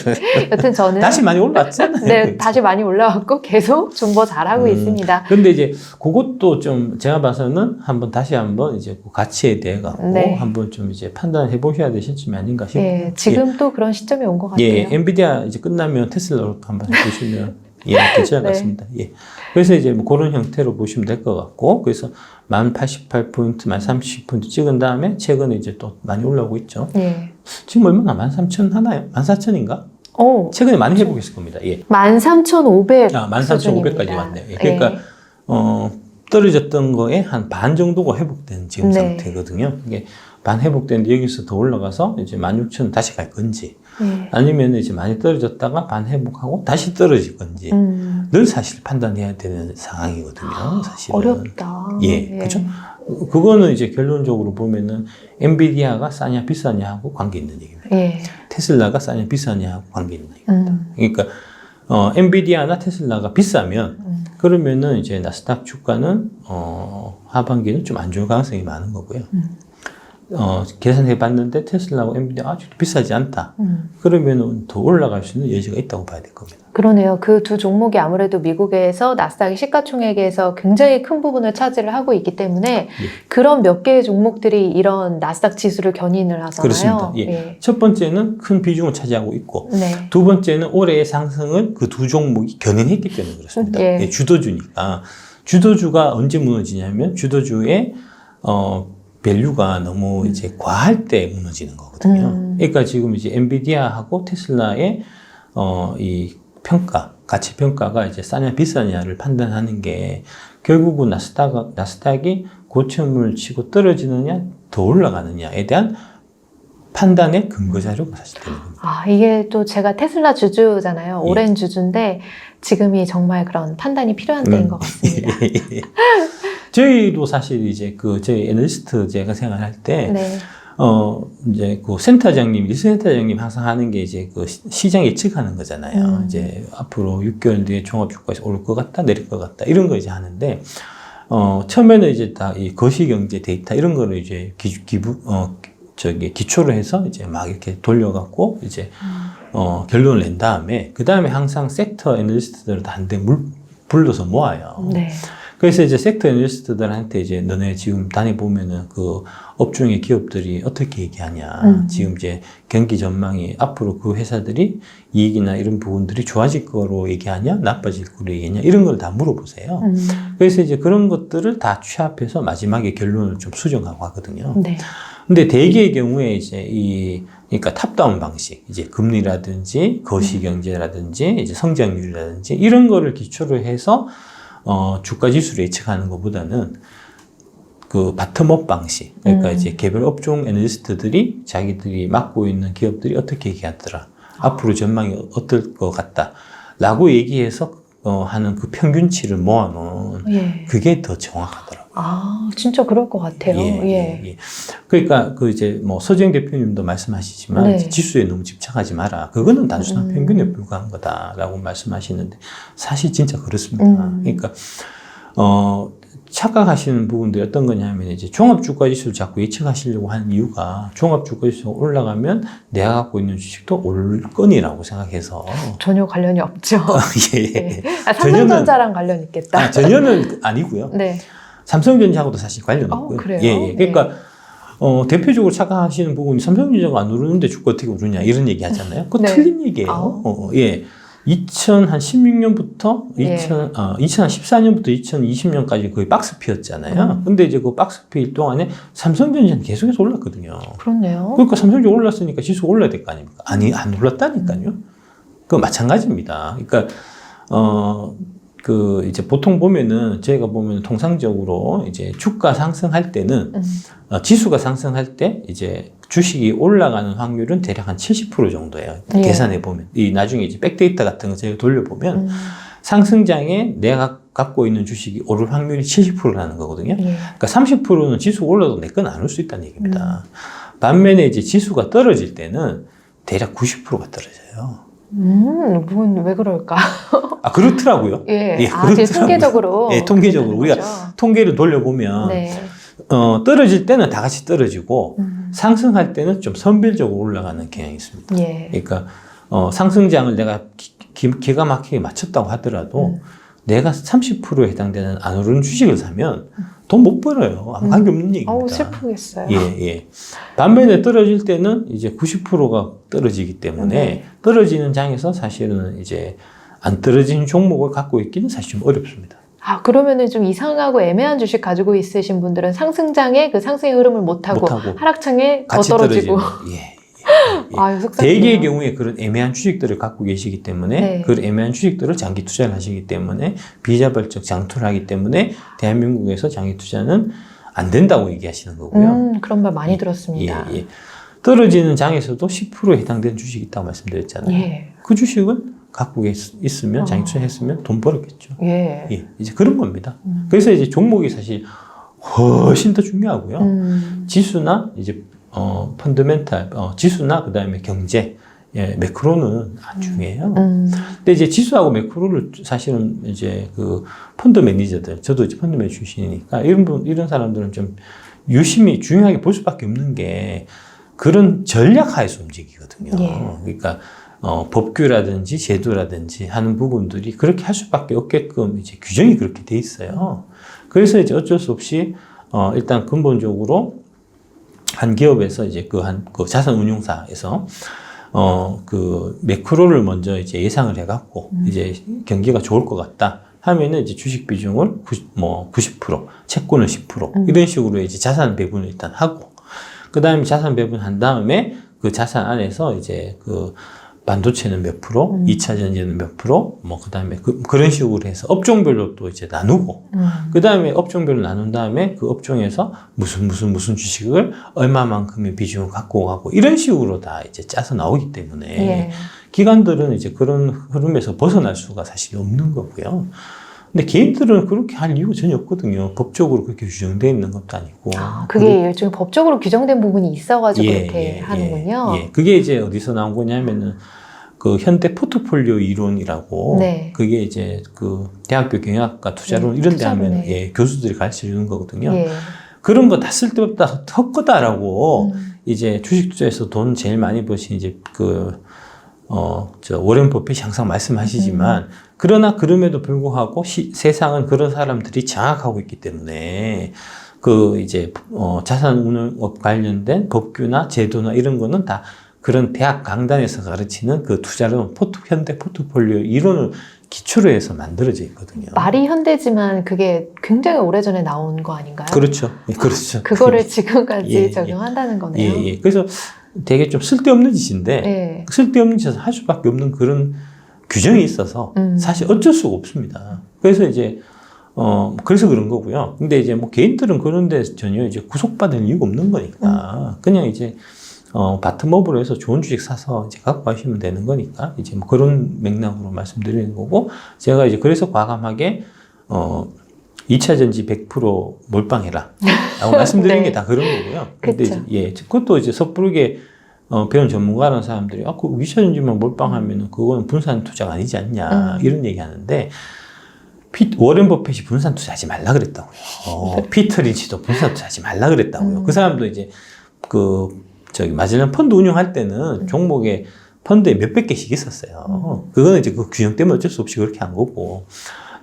여튼 저는 다시 많이 올랐잖아요. 네, 다시 많이 올라왔고 계속 존버 잘하고 있습니다. 근데 이제 그것도 좀 제가 봐서는 다시 한번 이제 그 가치에 대해 갖고 네. 한번 좀 이제 판단해 보셔야 될 시점이 아닌가 싶고요. 예, 지금 또 그런 시점이 온 것 같아요. 예, 엔비디아 이제 끝나면 테슬라로 한번 해보시면 괜찮을 것 네. 같습니다. 예. 그래서 이제 뭐 그런 형태로 보시면 될 것 같고, 그래서 1088포인트, 1030포인트 찍은 다음에 최근에 이제 또 많이 올라오고 있죠. 예. 지금 얼마나 13,000 하나요? 14,000인가? 오, 최근에 많이 회복했을 겁니다. 예. 13,500. 13,500까지 왔네요. 예. 그러니까, 떨어졌던 거에 한 반 정도가 회복된 지금 네. 상태거든요. 이게 반 회복됐는데 여기서 더 올라가서 이제 16,000 다시 갈 건지, 예. 아니면 이제 많이 떨어졌다가 반 회복하고 다시 떨어질 건지, 늘 사실 판단해야 되는 상황이거든요. 사실은. 어렵다. 예, 그죠? 그거는 이제 결론적으로 보면은 엔비디아가 싸냐 비싸냐 하고 관계 있는 얘기입니다. 예. 테슬라가 싸냐 비싸냐 하고 관계 있는 얘기입니다. 그러니까 엔비디아나 테슬라가 비싸면 그러면은 이제 나스닥 주가는 하반기는 좀 안 좋을 가능성이 많은 거고요. 계산해 봤는데 테슬라하고 엔비디아 아직도 비싸지 않다. 그러면은 더 올라갈 수 있는 여지가 있다고 봐야 될 겁니다. 그러네요. 그 두 종목이 아무래도 미국에서 나스닥의 시가총액에서 굉장히 큰 부분을 차지를 하고 있기 때문에 그런 몇 개의 종목들이 이런 나스닥 지수를 견인을 하잖아요. 그렇습니다. 예. 첫 번째는 큰 비중을 차지하고 있고 네. 두 번째는 올해의 상승을 그 두 종목이 견인했기 때문에 그렇습니다. 예. 예, 주도주니까. 주도주가 언제 무너지냐면 주도주의 밸류가 너무 이제 과할 때 무너지는 거거든요. 그러니까 지금 이제 엔비디아하고 테슬라의 이 평가, 가치 평가가 이제 싸냐 비싸냐를 판단하는 게 결국은 나스닥이 고점을 치고 떨어지느냐 더 올라가느냐에 대한 판단의 근거 자료가 사실 되는 겁니다. 아, 이게 또 제가 테슬라 주주잖아요. 예. 오랜 주주인데 지금이 정말 그런 판단이 필요한 때인 것 같습니다. 저희도 사실 이제 저희 애널리스트 제가 생활할 때 네. 이제 그 센터장님, 리센터장님 항상 하는 게 이제 그 시장 예측하는 거잖아요. 이제 앞으로 6개월 뒤에 종합주가에서 오를 것 같다, 내릴 것 같다, 이런 거 이제 하는데, 처음에는 이제 다 이 거시경제 데이터 이런 거를 이제 기초로 해서 이제 막 이렇게 돌려갖고 이제, 결론을 낸 다음에, 그 다음에 항상 섹터 애널리스트들을 다 한 대 불러서 모아요. 네. 그래서 이제 섹터 애널리스트들한테 이제 너네 지금 다녀보면은 그 업종의 기업들이 어떻게 얘기하냐. 지금 이제 경기 전망이 앞으로 그 회사들이 이익이나 이런 부분들이 좋아질 거로 얘기하냐, 나빠질 거로 얘기하냐, 이런 걸 다 물어보세요. 그래서 이제 그런 것들을 다 취합해서 마지막에 결론을 좀 수정하고 하거든요. 네. 근데 대개의 경우에 이제 그러니까 탑다운 방식, 이제 금리라든지 거시경제라든지 이제 성장률이라든지 이런 거를 기초로 해서 주가 지수를 예측하는 것보다는 그 바텀업 방식, 그러니까 이제 개별 업종 애널리스트들이 자기들이 맡고 있는 기업들이 어떻게 얘기하더라, 앞으로 전망이 어떨 것 같다 라고 얘기해서 하는 그 평균치를 모아놓은 예. 그게 더 정확하더라고요. 아, 진짜 그럴 것 같아요. 예. 그러니까 그 이제 뭐 서정 대표님도 말씀하시지만 네. 지수에 너무 집착하지 마라. 그거는 단순한 평균에 불과한 거다라고 말씀하시는데 사실 진짜 그렇습니다. 그러니까 착각하시는 부분들이 어떤 거냐면 이제 종합주가지수를 자꾸 예측하시려고 하는 이유가 종합주가지수가 올라가면 내가 갖고 있는 주식도 오를 거니라고 생각해서 전혀 관련이 없죠. 예. 네. 아, 삼성전자랑 관련 있겠다. 전혀는 아니고요. 네. 삼성전자하고도 사실 관련 없고요. 그래요? 예. 그러니까 대표적으로 착각하시는 부분이 삼성전자가 안 오르는데 주가 어떻게 오르냐 이런 얘기 하잖아요. 그거 네. 틀린 얘기예요. 예. 2016년부터 예. 2014년부터 2020년까지 거의 박스피였잖아요. 근데 이제 그 박스피 동안에 삼성전자는 계속해서 올랐거든요. 그렇네요. 그러니까 삼성전자 올랐으니까 지수가 올라야 될 거 아닙니까? 아니, 안 올랐다니까요. 그거 마찬가지입니다. 그러니까, 이제 보통 보면은, 저희가 보면 통상적으로 이제 주가 상승할 때는, 지수가 상승할 때 이제 주식이 올라가는 확률은 대략 한 70% 정도예요. 예. 계산해 보면. 나중에 이제 백데이터 같은 거 저희가 돌려보면, 상승장에 내가 갖고 있는 주식이 오를 확률이 70%라는 거거든요. 예. 그러니까 30%는 지수가 올라도 내 건 안 올 수 있다는 얘기입니다. 반면에 이제 지수가 떨어질 때는 대략 90%가 떨어져요. 왜 그럴까? 아, 그렇더라고요. 예. 예, 아, 제 통계적으로. 예, 통계적으로. 우리가 거죠. 통계를 돌려보면, 네. 떨어질 때는 다 같이 떨어지고, 상승할 때는 좀 선별적으로 올라가는 경향이 있습니다. 예. 그러니까, 상승장을 내가 기가 막히게 맞췄다고 하더라도, 내가 30%에 해당되는 안 오르는 주식을 사면 돈 못 벌어요. 아무 관계없는 얘기입니다. 어우, 슬프겠어요. 예. 반면에 떨어질 때는 이제 90%가 떨어지기 때문에 네. 떨어지는 장에서 사실은 이제 안 떨어진 종목을 갖고 있기는 사실 좀 어렵습니다. 아, 그러면은 좀 이상하고 애매한 주식 가지고 있으신 분들은 상승장에 그 상승의 흐름을 못하고 하락장에 더 같이 떨어지고. 떨어지는, 예. 아유, 속상해요. 대개의 경우에 그런 애매한 주식들을 갖고 계시기 때문에 네. 그 애매한 주식들을 장기 투자를 하시기 때문에 비자발적 장투를 하기 때문에 대한민국에서 장기 투자는 안 된다고 얘기하시는 거고요. 그런 말 많이 들었습니다. 예. 떨어지는 장에서도 10%에 해당되는 주식이 있다고 말씀드렸잖아요. 예. 그 주식은 갖고 있으면 장기 투자했으면 돈 벌었겠죠. 예. 이제 그런 겁니다. 그래서 이제 종목이 사실 훨씬 더 중요하고요. 지수나 이제 펀더멘탈, 지수나 그 다음에 경제, 매크로는 안 중요해요. 근데 이제 지수하고 매크로를 사실은 이제 그 펀드 매니저들, 저도 이제 펀드 매니저 출신이니까 이런 사람들은 좀 유심히 중요하게 볼 수밖에 없는 게 그런 전략하에서 움직이거든요. 예. 그러니까 법규라든지 제도라든지 하는 부분들이 그렇게 할 수밖에 없게끔 이제 규정이 그렇게 돼 있어요. 그래서 이제 어쩔 수 없이 일단 근본적으로 한 기업에서 이제 그 자산 운용사에서 그 매크로를 먼저 이제 예상을 해갖고 이제 경기가 좋을 것 같다 하면은 이제 주식 비중을 90%, 채권을 10% 이런 식으로 이제 자산 배분을 일단 하고 그 다음에 자산 배분한 다음에 그 자산 안에서 이제 그 반도체는 몇 프로, 2차 전지는 몇 프로, 그 다음에 그런 식으로 해서 업종별로 또 이제 나누고, 그 다음에 업종별로 나눈 다음에 그 업종에서 무슨 주식을 얼마만큼의 비중을 갖고 가고, 이런 식으로 다 이제 짜서 나오기 때문에, 예. 기관들은 이제 그런 흐름에서 벗어날 수가 사실 없는 거고요. 근데 개인들은 그렇게 할 이유가 전혀 없거든요. 법적으로 그렇게 규정되어 있는 것도 아니고. 그게 일종의 법적으로 규정된 부분이 있어가지고 그렇게 하는군요. 그게 이제 어디서 나온 거냐면은 그 현대 포트폴리오 이론이라고. 네. 그게 이제 그 대학교 경영학과 투자론 이런 데 하면 교수들이 가르쳐 주는 거거든요. 예. 그런 거 다 쓸데없다, 헛거다라고 이제 주식 투자에서 돈 제일 많이 버신 이제 워렌 버핏이 항상 말씀하시지만 그러나 그럼에도 불구하고 세상은 그런 사람들이 장악하고 있기 때문에 그 이제 자산 운용업 관련된 법규나 제도나 이런 거는 다 그런 대학 강단에서 가르치는 그 투자론 현대 포트폴리오 이론을 기초로 해서 만들어져 있거든요. 말이 현대지만 그게 굉장히 오래전에 나온 거 아닌가요? 그렇죠. 그렇죠. 그거를 지금까지 적용한다는 거네요. 그래서 되게 좀 쓸데없는 짓인데 네. 쓸데없는 짓을 할 수밖에 없는 그런 규정이 있어서 사실 어쩔 수가 없습니다. 그래서 이제 그래서 그런 거고요. 근데 이제 뭐 개인들은 그런데 전혀 이제 구속받을 이유가 없는 거니까 그냥 이제 바텀업으로 해서 좋은 주식 사서 이제 갖고 가시면 되는 거니까 이제 뭐 그런 맥락으로 말씀드리는 거고 제가 이제 그래서 과감하게 2차 전지 100% 몰빵해라 라고 말씀드리는 네. 게 다 그런 거고요. 근데 그쵸. 그것도 이제 섣부르게 배운 전문가라는 사람들이 그 2차 전지만 몰빵하면은 그거는 분산 투자가 아니지 않냐 이런 얘기 하는데 워렌 버핏이 분산 투자하지 말라 그랬다고요. 피터 린치도 분산 투자하지 말라 그랬다고요. 그 사람도 이제 마젤란 펀드 운영할 때는 종목에 펀드에 몇백 개씩 있었어요. 그거는 이제 그 균형 때문에 어쩔 수 없이 그렇게 한 거고.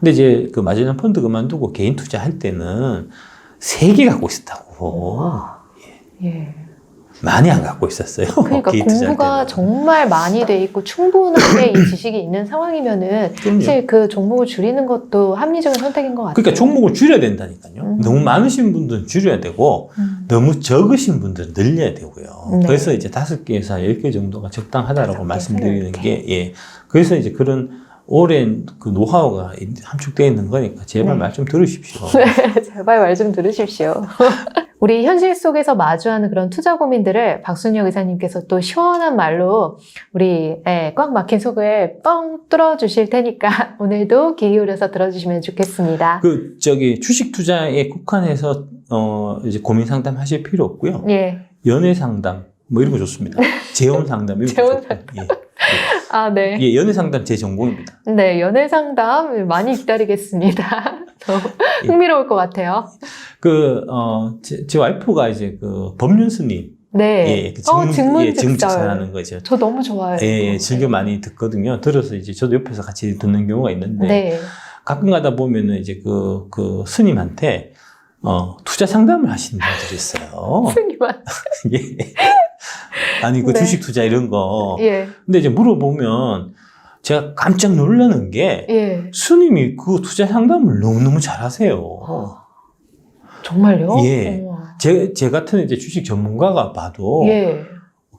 근데 이제 그 마젤란 펀드 그만두고 개인 투자할 때는 3개 갖고 있었다고. 예. 많이 안 갖고 있었어요. 그러니까 공부가 정말 많이 돼 있고 충분하게 이 지식이 있는 상황이면은 사실 그 종목을 줄이는 것도 합리적인 선택인 것 같아요. 그러니까 종목을 줄여야 된다니까요. 너무 많으신 분들은 줄여야 되고 너무 적으신 분들은 늘려야 되고요. 네. 그래서 이제 5개에서 10개 정도가 적당하다라고 말씀드리는 게 그래서 이제 그런 오랜 그 노하우가 함축되어 있는 거니까 제발 말 좀 들으십시오. 네, 제발 말 좀 들으십시오. 우리 현실 속에서 마주하는 그런 투자 고민들을 박순혁 의사님께서 또 시원한 말로 우리 꽉 막힌 속을 뻥 뚫어주실 테니까 오늘도 귀 기울여서 들어주시면 좋겠습니다. 주식 투자에 국한해서 이제 고민 상담 하실 필요 없고요. 예. 연애 상담 뭐 이런 거 좋습니다. 재혼 상담 이런 거 재혼 좋고. 아, 네. 연애 상담 제 전공입니다. 네, 연애 상담 많이 기다리겠습니다. 너무 흥미로울 것 같아요. 제 와이프가 이제 법륜 스님. 네. 증문직 하는 거죠. 저 너무 좋아요. 즐겨 많이 듣거든요. 들어서 이제 저도 옆에서 같이 듣는 경우가 있는데. 네. 가끔 가다 보면은 이제 스님한테, 투자 상담을 하시는 분들이 있어요. 스님한테. 예. 아니, 네. 주식 투자 이런 거. 예. 근데 이제 물어보면 제가 깜짝 놀라는 게 스님이 그 투자 상담을 너무너무 잘하세요. 정말요? 예. 제 같은 이제 주식 전문가가 봐도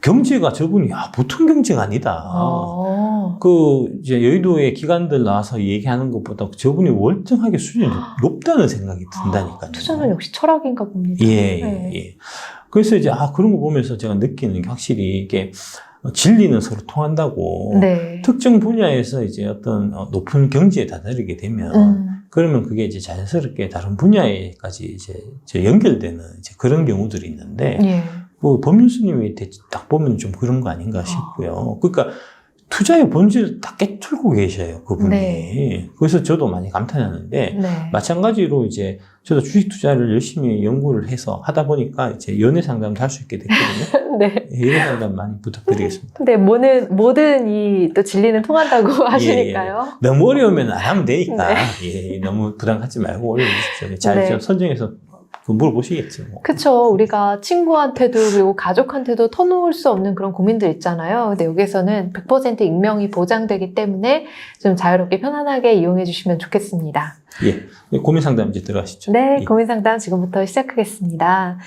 경제가 저분이 보통 경제가 아니다. 이제 여의도의 기관들 나와서 얘기하는 것보다 저분이 월등하게 수준이 높다는 생각이 든다니까요. 투자는 역시 철학인가 봅니다. 예. 그래서 이제 그런 거 보면서 제가 느끼는 게 확실히 이게 진리는 서로 통한다고. 네. 특정 분야에서 이제 어떤 높은 경지에 다다르게 되면 그러면 그게 이제 자연스럽게 다른 분야에까지 이제 연결되는 이제 그런 경우들이 있는데 법륜 스님이 딱 보면 좀 그런 거 아닌가 싶고요. 그러니까 투자의 본질을 다 깨뚫고 계셔요, 그분이. 네. 그래서 저도 많이 감탄하는데, 네. 마찬가지로 이제 저도 주식 투자를 열심히 연구를 해서 하다 보니까 이제 연애 상담도 할 수 있게 됐거든요. 네. 연애 상담 많이 부탁드리겠습니다. 네, 모든 이 또 진리는 통한다고 하시니까요. 너무 어려우면 안 하면 되니까, 네. 예, 너무 부담 갖지 말고 올려주십시오. 잘 네. 좀 선정해서 물어보시겠지, 뭐. 그쵸. 우리가 친구한테도 그리고 가족한테도 터놓을 수 없는 그런 고민들 있잖아요. 근데 여기서는 100% 익명이 보장되기 때문에 좀 자유롭게 편안하게 이용해 주시면 좋겠습니다. 예, 고민 상담 이제 들어가시죠. 네, 예. 고민 상담 지금부터 시작하겠습니다.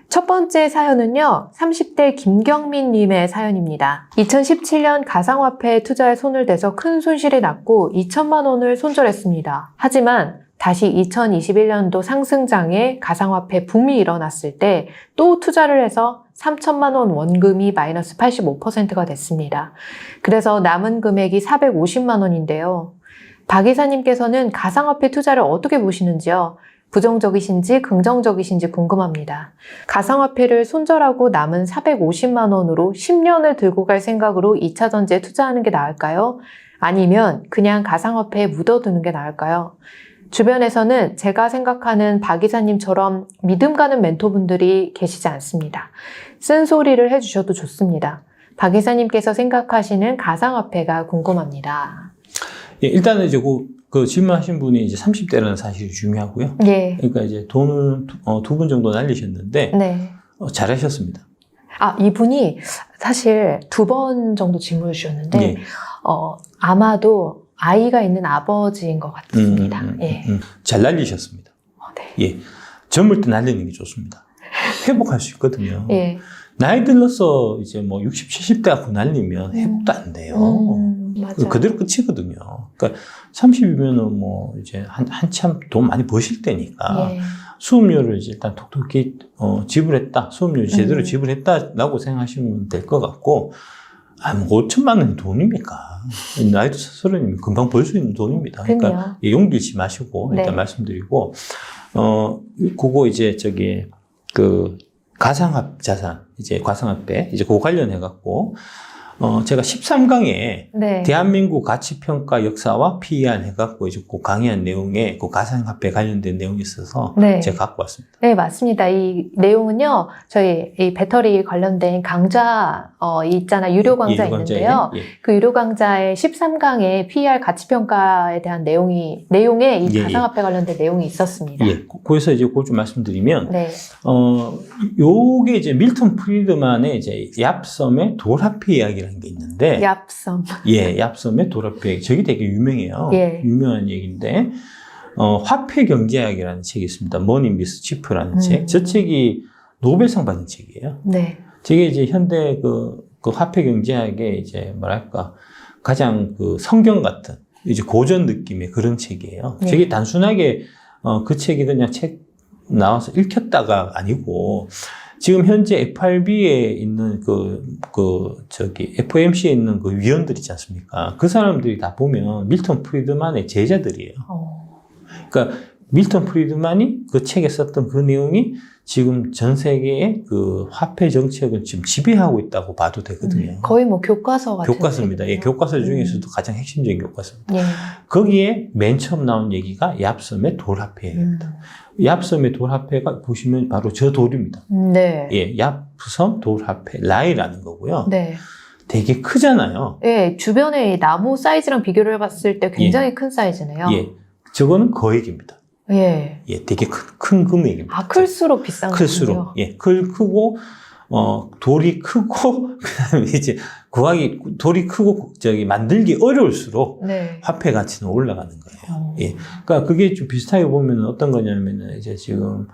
첫 번째 사연은요, 30대 김경민님의 사연입니다. 2017년 가상화폐 투자에 손을 대서 큰 손실이 났고 2천만 원을 손절했습니다. 하지만 다시 2021년도 상승장에 가상화폐 붐이 일어났을 때 또 투자를 해서 3천만 원 원금이 마이너스 85%가 됐습니다. 그래서 남은 금액이 450만 원인데요. 박 이사님께서는 가상화폐 투자를 어떻게 보시는지요? 부정적이신지 긍정적이신지 궁금합니다. 가상화폐를 손절하고 남은 450만 원으로 10년을 들고 갈 생각으로 2차 전지에 투자하는 게 나을까요? 아니면 그냥 가상화폐에 묻어두는 게 나을까요? 주변에서는 제가 생각하는 박 이사님처럼 믿음 가는 멘토분들이 계시지 않습니다. 쓴소리를 해주셔도 좋습니다. 박 이사님께서 생각하시는 가상화폐가 궁금합니다. 예, 일단은 이제 그 질문하신 분이 이제 30대라는 사실이 중요하고요. 예. 그러니까 이제 돈을 두 분 정도 날리셨는데, 네. 잘하셨습니다. 아, 이분이 사실 2번 정도 질문을 주셨는데, 예. 아마도 아이가 있는 아버지인 것 같습니다. 예. 잘 날리셨습니다. 네. 예. 젊을 때 날리는 게 좋습니다. 회복할 수 있거든요. 예. 나이 들러서 이제 뭐 60, 70대 갖고 날리면 회복도 안 돼요. 맞아요. 그대로 끝이거든요. 그러니까 30이면은 뭐 이제 한참 돈 많이 버실 때니까 예. 수업료를 이제 일단 톡톡히 지불했다. 수업료 제대로 지불했다라고 생각하시면 될 것 같고, 뭐 5천만 원이 돈입니까? 나이도 서른이면 금방 벌 수 있는 돈입니다. 그러니까 그럼요. 용기 잃지 마시고 일단 네. 말씀드리고, 그거 이제 가상화폐 자산, 이제 가상화폐, 이제 그거 관련해갖고, 제가 13강에 네. 대한민국 가치평가 역사와 PER 해갖고 이제 그 강의한 내용에 그 가상화폐 관련된 내용이 있어서 네. 제가 갖고 왔습니다. 네, 맞습니다. 이 내용은요, 저희 이 배터리 관련된 강좌, 있잖아, 유료 강좌 예, 있는데요. 예. 그 유료 강좌의 13강에 PER 가치평가에 대한 내용에 이 예, 가상화폐 관련된 내용이 있었습니다. 예. 그래서 이제 그걸 좀 말씀드리면, 네. 요게 이제 밀턴 프리드만의 이제 얍섬의 돌화폐 이야기라는 게 있는데, 얍섬. 예, 얍섬의 돌화폐 이야기. 저게 되게 유명해요. 예. 유명한 얘기인데, 화폐 경제학이라는 책이 있습니다. 머니 미스 치프라는 책. 저 책이 노벨상 받은 책이에요. 네. 저게 이제 현대 그 화폐 경제학의 이제 뭐랄까, 가장 그 성경 같은, 이제 고전 느낌의 그런 책이에요. 네. 저게 단순하게, 그 책이 그냥 책 나와서 읽혔다가 아니고, 지금 현재 FRB에 있는 FOMC에 있는 그 위원들 있지 않습니까? 그 사람들이 다 보면 밀턴 프리드만의 제자들이에요. 그러니까 밀턴 프리드만이 그 책에 썼던 그 내용이 지금 전 세계의 그 화폐 정책을 지금 지배하고 있다고 봐도 되거든요. 거의 뭐 교과서 같은. 교과서입니다. 예, 책이네요. 교과서 중에서도 가장 핵심적인 교과서입니다. 예. 거기에 맨 처음 나온 얘기가 얍섬의 돌화폐예요. 얍섬의 돌화폐가 보시면 바로 저 돌입니다. 네. 예, 얍섬 돌화폐 라이라는 거고요. 네. 되게 크잖아요. 예, 주변에 이 나무 사이즈랑 비교를 해봤을 때 굉장히 큰 사이즈네요. 예, 저거는 거액입니다. 예. 예, 되게 큰 금액입니다. 아, 클수록 비싼 거군요. 클수록, 예, 크고, 돌이 크고, 그 다음에 이제 돌이 크고, 만들기 어려울수록 네. 화폐 가치는 올라가는 거예요. 예. 그러니까 그게 좀 비슷하게 보면 어떤 거냐면은 이제 지금,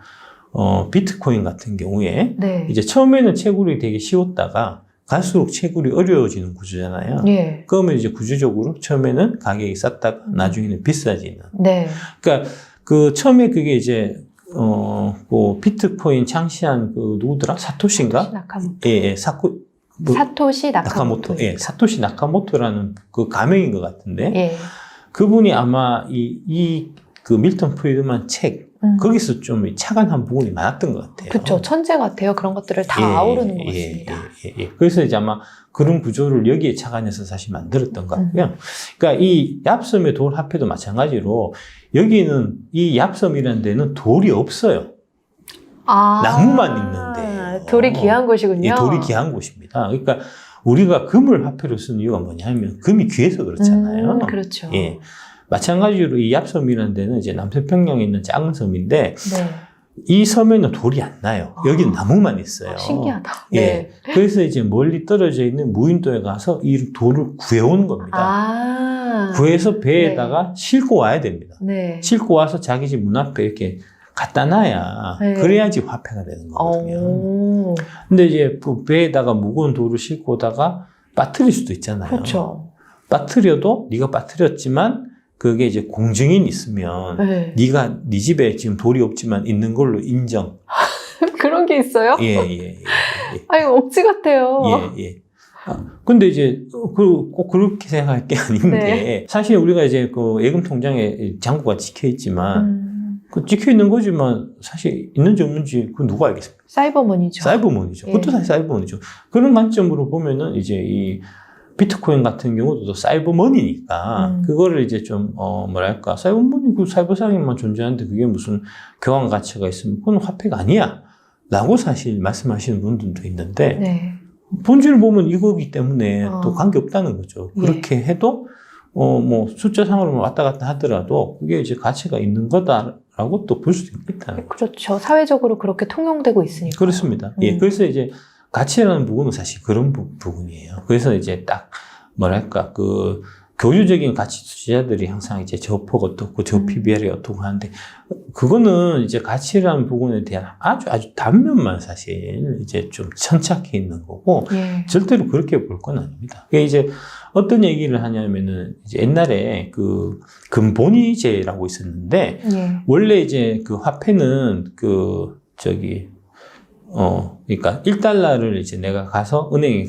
비트코인 같은 경우에 네. 이제 처음에는 채굴이 되게 쉬웠다가 갈수록 채굴이 어려워지는 구조잖아요. 예. 그러면 이제 구조적으로 처음에는 가격이 쌌다가 나중에는 비싸지는. 네. 그러니까 처음에 그게 이제, 비트코인 창시한 누구더라? 사토시인가? 나카모토. 예, 사토시 나카모토. 예, 사토시 나카모토라는 그 가명인 것 같은데, 예. 그분이 아마 그 밀턴 프리드만 책, 거기서 좀 착안한 부분이 많았던 것 같아요. 그렇죠. 천재 같아요. 그런 것들을 다 아우르는 것 같습니다. 그래서 이제 아마 그런 구조를 여기에 착안해서 사실 만들었던 것 같고요. 그러니까 이 얍섬의 돌 화폐도 마찬가지로 여기는 이 얍섬이라는 데는 돌이 없어요. 나무만 있는데. 돌이 귀한 곳이군요. 예, 돌이 귀한 곳입니다. 그러니까 우리가 금을 화폐로 쓰는 이유가 뭐냐면 금이 귀해서 그렇잖아요. 그렇죠. 예. 마찬가지로 이 얍섬이라는 데는 이제 남태평양에 있는 작은 섬인데 이 섬에는 돌이 안 나요. 여기는 나무만 있어요. 신기하다. 예. 그래서 이제 멀리 떨어져 있는 무인도에 가서 이 돌을 구해오는 겁니다. 구해서 배에다가 싣고 와야 됩니다. 싣고 와서 자기 집 문 앞에 이렇게 갖다 놔야 그래야지 화폐가 되는 거거든요. 근데 이제 그 배에다가 무거운 돌을 싣고 오다가 빠뜨릴 수도 있잖아요. 그렇죠. 빠뜨려도 네가 빠뜨렸지만 그게 이제 공증인이 있으면 네가 네 집에 지금 돌이 없지만 있는 걸로 인정. 그런 게 있어요? 예. 아니 억지 같아요. 예. 근데 이제 꼭 그렇게 생각할 게 아닌데 사실 우리가 이제 그 예금 통장에 잔고가 찍혀 있지만 그 찍혀 있는 거지만 사실 있는지 없는지 그 누가 알겠습니까? 사이버머니죠. 그것도 사실 사이버머니죠. 그런 관점으로 보면은 이제 이 비트코인 같은 경우도 사이버머니니까 그거를 이제 좀 뭐랄까 사이버머니 그 사이버상에만 존재하는데 그게 무슨 교환 가치가 있으면 그건 화폐가 아니야 라고 사실 말씀하시는 분들도 있는데 본질을 보면 이거기 때문에 또 관계없다는 거죠. 그렇게 해도 뭐 숫자상으로 왔다 갔다 하더라도 그게 이제 가치가 있는 거다라고 또 볼 수도 있겠다. 그렇죠. 사회적으로 그렇게 통용되고 있으니까. 그렇습니다. 예, 그래서 이제 가치라는 부분은 사실 그런 부분이에요. 그래서 이제 딱 뭐랄까 그 교류적인 가치 투자자들이 항상 이제 저 폭 어떻고 저 PBR이 어떻고 하는데 그거는 이제 가치라는 부분에 대한 아주 단면만 사실 이제 좀 천착해 있는 거고 절대로 그렇게 볼 건 아닙니다. 그게 이제 어떤 얘기를 하냐면은 이제 옛날에 그 금본위제라고 있었는데 원래 이제 그 화폐는 그 그러니까 1달러를 이제 내가 가서 은행에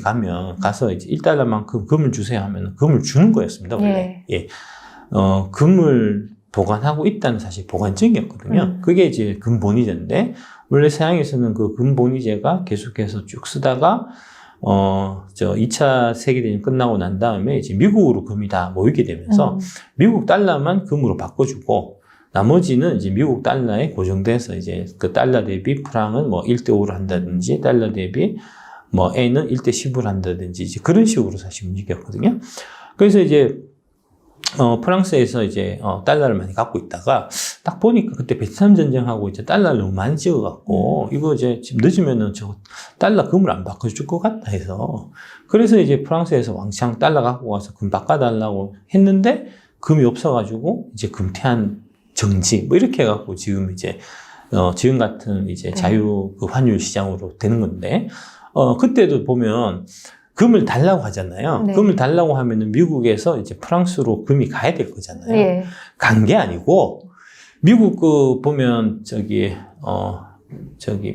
가서 이제 1달러만큼 금을 주세요 하면 금을 주는 거였습니다, 원래. 금을 보관하고 있다는 사실 보관증이었거든요. 그게 이제 금본위제인데, 원래 서양에서는 그 금본위제가 계속해서 쭉 쓰다가, 2차 세계대전 끝나고 난 다음에 이제 미국으로 금이 다 모이게 되면서 미국 달러만 금으로 바꿔주고, 나머지는 이제 미국 달러에 고정돼서 이제 그 달러 대비 프랑은 뭐 1대5로 한다든지 달러 대비 뭐 N은 1대10으로 한다든지 이제 그런 식으로 사실 움직였거든요. 그래서 이제 프랑스에서 이제 달러를 많이 갖고 있다가 딱 보니까 그때 베트남 전쟁하고 이제 달러를 너무 많이 찍어갖고 이거 이제 지금 늦으면은 저 달러 금을 안 바꿔줄 것 같다 해서 그래서 이제 프랑스에서 왕창 달러 갖고 와서 금 바꿔달라고 했는데 금이 없어가지고 이제 금태한 정지 뭐 이렇게 해갖고 지금 이제 지금 같은 이제 자유 그 환율 시장으로 되는 건데 그때도 보면 금을 달라고 하잖아요. 금을 달라고 하면은 미국에서 이제 프랑스로 금이 가야 될 거잖아요. 간 게 아니고 미국 그 보면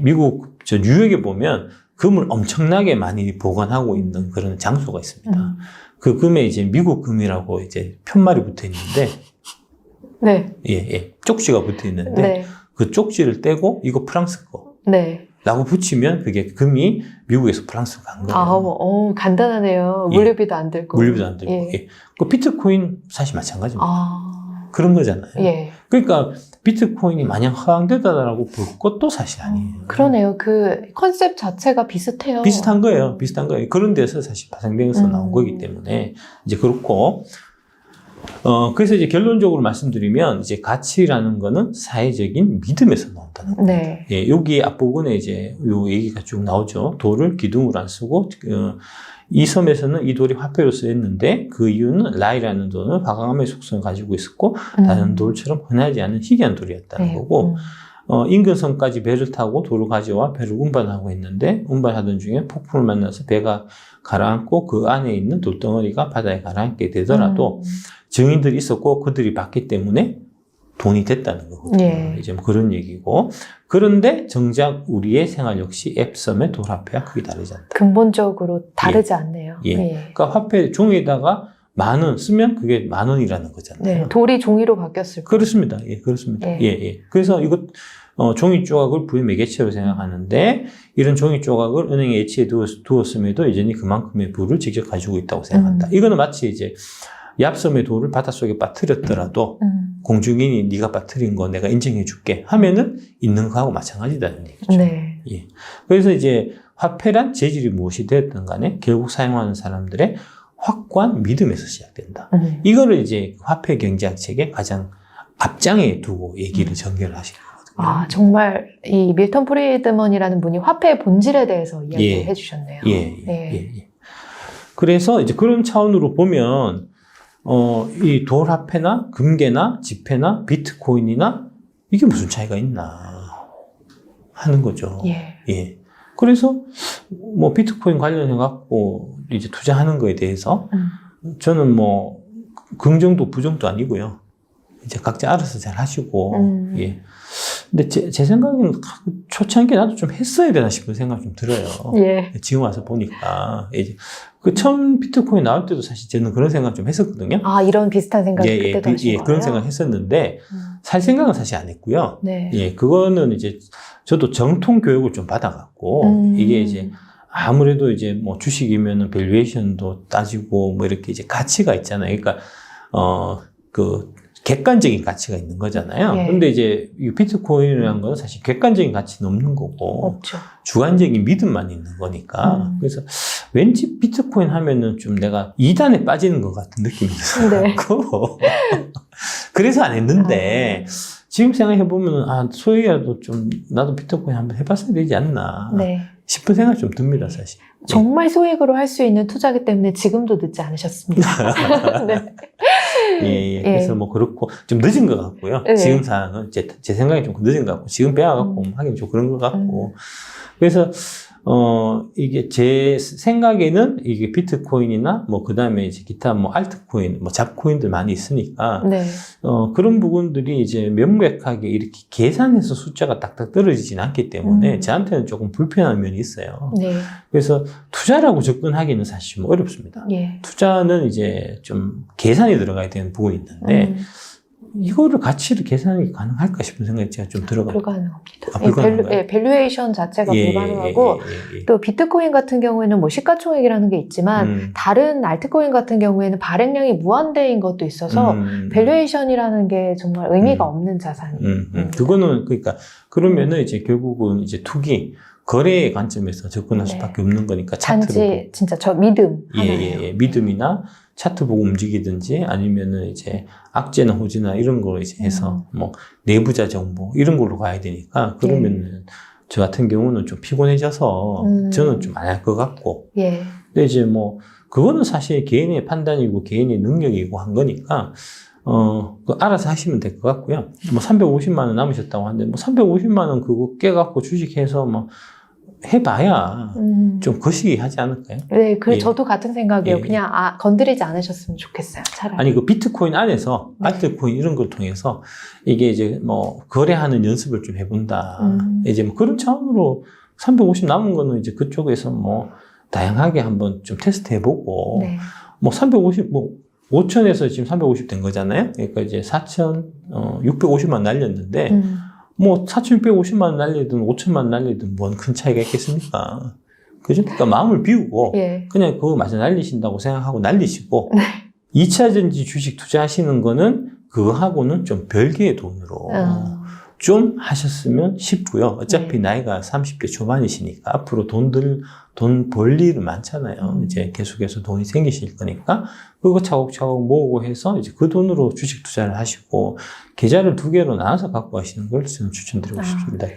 미국 저 뉴욕에 보면 금을 엄청나게 많이 보관하고 있는 그런 장소가 있습니다. 그 금에 이제 미국 금이라고 이제 편말이 붙어 있는데 쪽지가 붙어 있는데 그 쪽지를 떼고 이거 프랑스 거 라고 붙이면 그게 금이 미국에서 프랑스로 간 거예요. 간단하네요. 물류비도 안 들고. 물류비도 안 들고. 그 비트코인 사실 마찬가지입니다. 그런 거잖아요. 그러니까 비트코인이 마냥 허황되다라고 볼 것도 사실 아니에요. 그러네요. 그 컨셉 자체가 비슷해요. 비슷한 거예요. 그런 데서 사실 파생돼서 나온 거기 때문에 이제 그렇고 그래서 이제 결론적으로 말씀드리면 이제 가치라는 거는 사회적인 믿음에서 나온다는 겁니다. 여기 앞부분에 이제 요 얘기가 쭉 나오죠. 돌을 기둥으로 안 쓰고 이 섬에서는 이 돌이 화폐로 쓰였는데 그 이유는 라이라는 돌은 화강암의 속성을 가지고 있었고 다른 돌처럼 흔하지 않은 희귀한 돌이었다는 거고 인근 섬까지 배를 타고 돌을 가져와 배를 운반하고 했는데 운반하던 중에 폭풍을 만나서 배가 가라앉고 그 안에 있는 돌덩어리가 바다에 가라앉게 되더라도 증인들이 있었고 그들이 봤기 때문에 돈이 됐다는 거거든요. 이제 뭐 그런 얘기고. 그런데 정작 우리의 생활 역시 앱섬의 돌화폐와 크게 다르지 않다. 근본적으로 다르지 않네요. 그러니까 화폐 종이에다가 10,000원 쓰면 그게 10,000원이라는 거잖아요. 네, 돌이 종이로 바뀌었을 거예요. 그렇습니다. 예, 그렇습니다. 예. 예, 예. 그래서 이것, 종이 조각을 부의 매개체로 생각하는데, 이런 종이 조각을 은행에 예치해 두었음에도 여전히 그만큼의 부를 직접 가지고 있다고 생각한다. 이거는 마치 이제 얍섬의 돌을 바닷속에 빠뜨렸더라도 공중인이 네가 빠뜨린 거 내가 인정해 줄게 하면은 있는 거하고 마찬가지다는 얘기죠. 네. 예. 그래서 이제 화폐란 재질이 무엇이 되었든 간에 결국 사용하는 사람들의 확고한 믿음에서 시작된다. 이거를 이제 화폐 경제학 책의 가장 앞장에 두고 얘기를 전개를 하신 거거든요. 아, 정말 이 밀턴 프리드먼이라는 분이 화폐의 본질에 대해서 이야기해 예. 주셨네요. 예, 예, 네. 예, 예. 그래서 이제 그런 차원으로 보면 이 돌화폐나 금괴나 지폐나 비트코인이나 이게 무슨 차이가 있나 하는 거죠. 예. 예. 그래서 뭐 비트코인 관련해 갖고 이제 투자하는 거에 대해서 저는 뭐 긍정도 부정도 아니고요. 이제 각자 알아서 잘 하시고 예. 근데 제 생각에는 초창기에 나도 좀 했어야 되나 싶은 생각이 좀 들어요. 예. 지금 와서 보니까 이제 그 처음 비트코인 나올 때도 사실 저는 그런 생각 좀 했었거든요. 아, 이런 비슷한 생각 그때도 하신 예, 거예요? 그런 생각 했었는데 살 생각은 사실 안 했고요. 네. 예, 그거는 이제 저도 정통 교육을 좀 받아갖고 이게 이제 아무래도 이제 뭐 주식이면은 밸류에이션도 따지고 뭐 이렇게 이제 가치가 있잖아요. 그러니까 그 객관적인 가치가 있는 거잖아요. 예. 근데 이제 이 비트코인이라는 건 사실 객관적인 가치는 없는 거고 없죠. 주관적인 믿음만 있는 거니까 그래서 왠지 비트코인 하면은 좀 내가 이단에 빠지는 것 같은 느낌이 들어갖고 그래서 안 했는데 지금 생각해 보면은 소액이라도 좀 나도 비트코인 한번 해봤어야 되지 않나 네. 싶은 생각이 좀 듭니다, 사실. 정말 소액으로 할 수 있는 투자기 때문에 지금도 늦지 않으셨습니다. 네. 예. 그래서 뭐 그렇고 좀 늦은 것 같고요. 네. 지금 상황은 제 생각이 좀 늦은 것 같고 지금 빼와갖고 하긴 좀 그런 것 같고 그래서 이게 제 생각에는 이게 비트코인이나 뭐 그다음에 이제 기타 뭐 알트코인, 뭐 잡코인들 많이 있으니까 네. 그런 부분들이 이제 명백하게 이렇게 계산해서 숫자가 딱딱 떨어지진 않기 때문에 저한테는 조금 불편한 면이 있어요. 네. 그래서 투자라고 접근하기는 사실 좀 어렵습니다. 예. 투자는 이제 좀 계산이 들어가야 되는 부분이 있는데 이거를 가치를 계산이 가능할까 싶은 생각이 제가 좀 들어가요. 불가능합니다. 불가능한가요? 밸류에이션 자체가 불가능하고 또 비트코인 같은 경우에는 뭐 시가총액이라는 게 있지만 다른 알트코인 같은 경우에는 발행량이 무한대인 것도 있어서 밸류에이션이라는 게 정말 의미가 없는 자산입니다. 그거는 그러니까 그러면은 이제 결국은 이제 투기 거래의 관점에서 접근할 네. 수밖에 없는 거니까 단지 진짜 저 믿음 예. 믿음이나 차트 보고 움직이든지 아니면은 이제 악재나 호재나 이런 거 이제 해서 뭐 내부자 정보 이런 걸로 가야 되니까 그러면은 저 같은 경우는 좀 피곤해져서 저는 좀 안 할 것 같고 예. 근데 이제 뭐 그거는 사실 개인의 판단이고 개인의 능력이고 한 거니까 알아서 하시면 될 것 같고요. 뭐 350만 원 남으셨다고 하는데 뭐 350만 원 그거 깨갖고 주식해서 뭐 해봐야 좀 거시기 하지 않을까요? 네, 그래 예. 저도 같은 생각이에요. 예. 그냥 건드리지 않으셨으면 좋겠어요. 차라리. 아니 그 비트코인 안에서 알트코인 이런 걸 통해서 이게 이제 뭐 거래하는 연습을 좀 해본다. 이제 뭐 그런 차원으로 350 남은 거는 이제 그쪽에서 뭐 다양하게 한번 좀 테스트 해보고 네. 뭐 350 뭐 5천에서 지금 350 된 거잖아요. 그러니까 이제 4,650만 날렸는데 뭐 4,650만 원 날리든 5천만 원 날리든 뭔 큰 차이가 있겠습니까? 그죠? 그러니까 마음을 비우고 예. 그냥 그거 마저 날리신다고 생각하고 날리시고 네. 2차전지 주식 투자하시는 거는 그거하고는 좀 별개의 돈으로 좀 하셨으면 싶고요. 어차피 나이가 30대 초반이시니까 앞으로 돈 벌 일은 많잖아요. 이제 계속해서 돈이 생기실 거니까 그거 차곡차곡 모으고 해서 이제 그 돈으로 주식 투자를 하시고 계좌를 2개로 나눠서 갖고 가시는 걸 저는 추천드리고 싶습니다.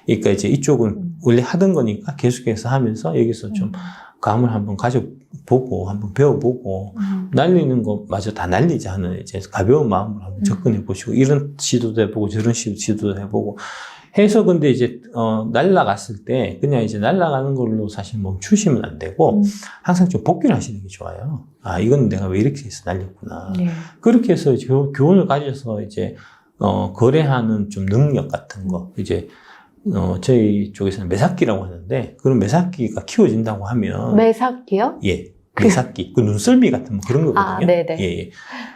그러니까 이제 이쪽은 원래 하던 거니까 계속해서 하면서 여기서 좀 감을 한번 가져보고 한번 배워보고 날리는 것마저 다 날리지 않은 이제 가벼운 마음으로 한번 접근해 보시고 이런 시도도 해보고 저런 시도도 해보고 해서 근데 이제 날라갔을 때 그냥 이제 날라가는 걸로 사실 멈추시면 안 되고 항상 좀 복귀를 하시는 게 좋아요. 이건 내가 왜 이렇게 해서 날렸구나. 네. 그렇게 해서 교훈을 가져서 이제 거래하는 좀 능력 같은 거 이제 저희 쪽에서는 매삭기라고 하는데 그런 매삭기가 키워진다고 하면 매삭기요? 예. 매삭기, 그 눈썰미 같은 뭐 그런 거거든요. 아, 네네. 예, 예.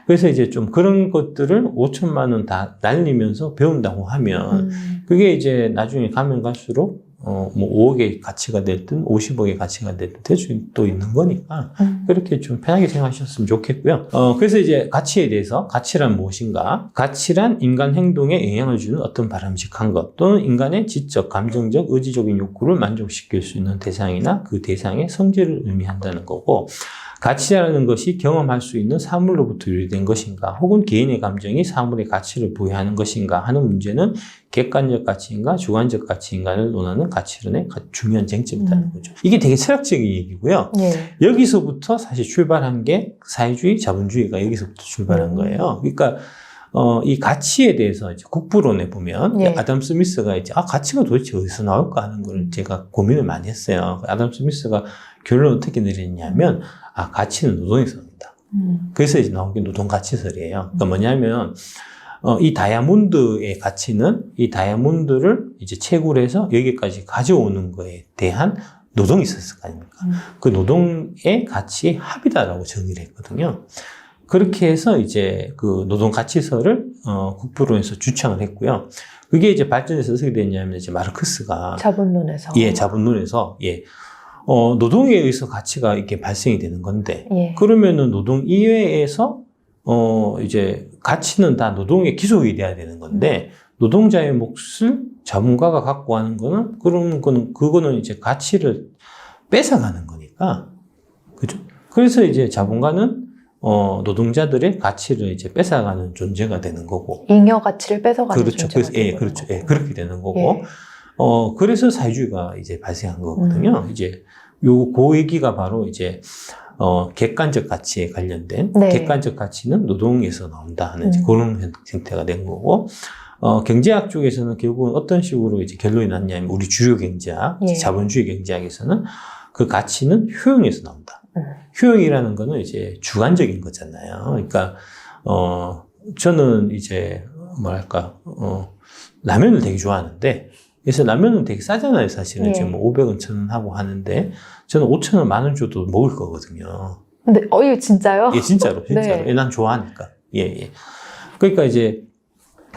그래서 이제 좀 그런 것들을 5천만 원 다 날리면서 배운다고 하면 그게 이제 나중에 가면 갈수록 뭐 5억의 가치가 됐든 50억의 가치가 됐든 될 수도 있는 거니까 그렇게 좀 편하게 생각하셨으면 좋겠고요. 그래서 이제 가치에 대해서 가치란 무엇인가? 가치란 인간 행동에 영향을 주는 어떤 바람직한 것 또는 인간의 지적, 감정적, 의지적인 욕구를 만족시킬 수 있는 대상이나 그 대상의 성질을 의미한다는 거고 가치라는 것이 경험할 수 있는 사물로부터 유래된 것인가 혹은 개인의 감정이 사물의 가치를 부여하는 것인가 하는 문제는 객관적 가치인가 주관적 가치인가를 논하는 가치론의 중요한 쟁점이라는 거죠. 이게 되게 철학적인 얘기고요. 네. 여기서부터 사실 출발한 게 사회주의, 자본주의가 여기서부터 출발한 거예요. 그러니까 이 가치에 대해서 이제 국부론에 보면 예. 아담 스미스가 이제 가치가 도대체 어디서 나올까 하는 걸 제가 고민을 많이 했어요. 아담 스미스가 결론을 어떻게 내렸냐면 가치는 노동에서 나온다. 그래서 이제 나온 게 노동가치설이에요. 그러니까 뭐냐면 이 다이아몬드의 가치는 이 다이아몬드를 이제 채굴해서 여기까지 가져오는 거에 대한 노동이 있었을 거 아닙니까? 그 노동의 가치의 합이다라고 정의를 했거든요. 그렇게 해서 이제 그 노동가치설을 국부론에서 주창을 했고요. 그게 이제 발전해서 어떻게 됐냐면 이제 마르크스가 자본론에서. 예, 자본론에서 노동에 의해서 가치가 이렇게 발생이 되는 건데 예. 그러면은 노동 이외에서 이제 가치는 다 노동의 기속이 돼야 되는 건데 노동자의 몫을 자본가가 갖고 하는 거는 그거는 이제 가치를 뺏어가는 거니까 그죠? 그래서 이제 자본가는 노동자들의 가치를 이제 뺏어가는 존재가 되는 거고 잉여 가치를 뺏어가는 그렇죠. 존재가 그래서 되는 그렇죠. 거고. 그렇게 되는 거고 예. 그래서 사회주의가 이제 발생한 거거든요. 이제 그 얘기가 바로 이제 객관적 가치에 관련된 네. 객관적 가치는 노동에서 나온다 하는 이제 그런 형태가 된 거고 경제학 쪽에서는 결국은 어떤 식으로 이제 결론이 났냐면 우리 주류 경제학, 예. 자본주의 경제학에서는 그 가치는 효용에서 나온다. 효용이라는 거는 이제 주관적인 거잖아요. 그러니까 저는 이제 뭐랄까 라면을 되게 좋아하는데 그래서 라면은 되게 싸잖아요, 사실은. 예. 지금 뭐 500원, 1000원 하고 하는데 저는 5,000원, 10,000원 줘도 먹을 거거든요. 근데 이거 진짜요? 예, 진짜로. 네. 예, 난 좋아하니까. 예, 예. 그러니까 이제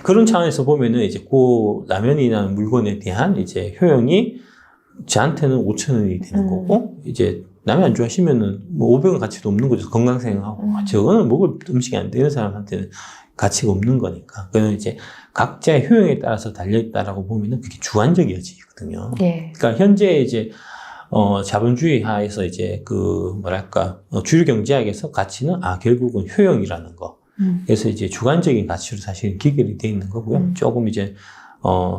그런 차원에서 보면은 이제 그 라면이라는 물건에 대한 이제 효용이 저한테는 5,000원이 되는 거고 이제 라면 안 좋아하시면은 뭐 500원 가치도 없는 거죠. 건강 생각하고 저거는 먹을 음식이 안 되는 사람한테는 가치가 없는 거니까. 그는 이제 각자의 효용에 따라서 달려있다라고 보면은 그게 주관적이어지거든요. 예. 그러니까 현재 이제, 자본주의 하에서 이제 주류 경제학에서 가치는, 결국은 효용이라는 거. 그래서 이제 주관적인 가치로 사실은 기결이 되어 있는 거고요. 조금 이제,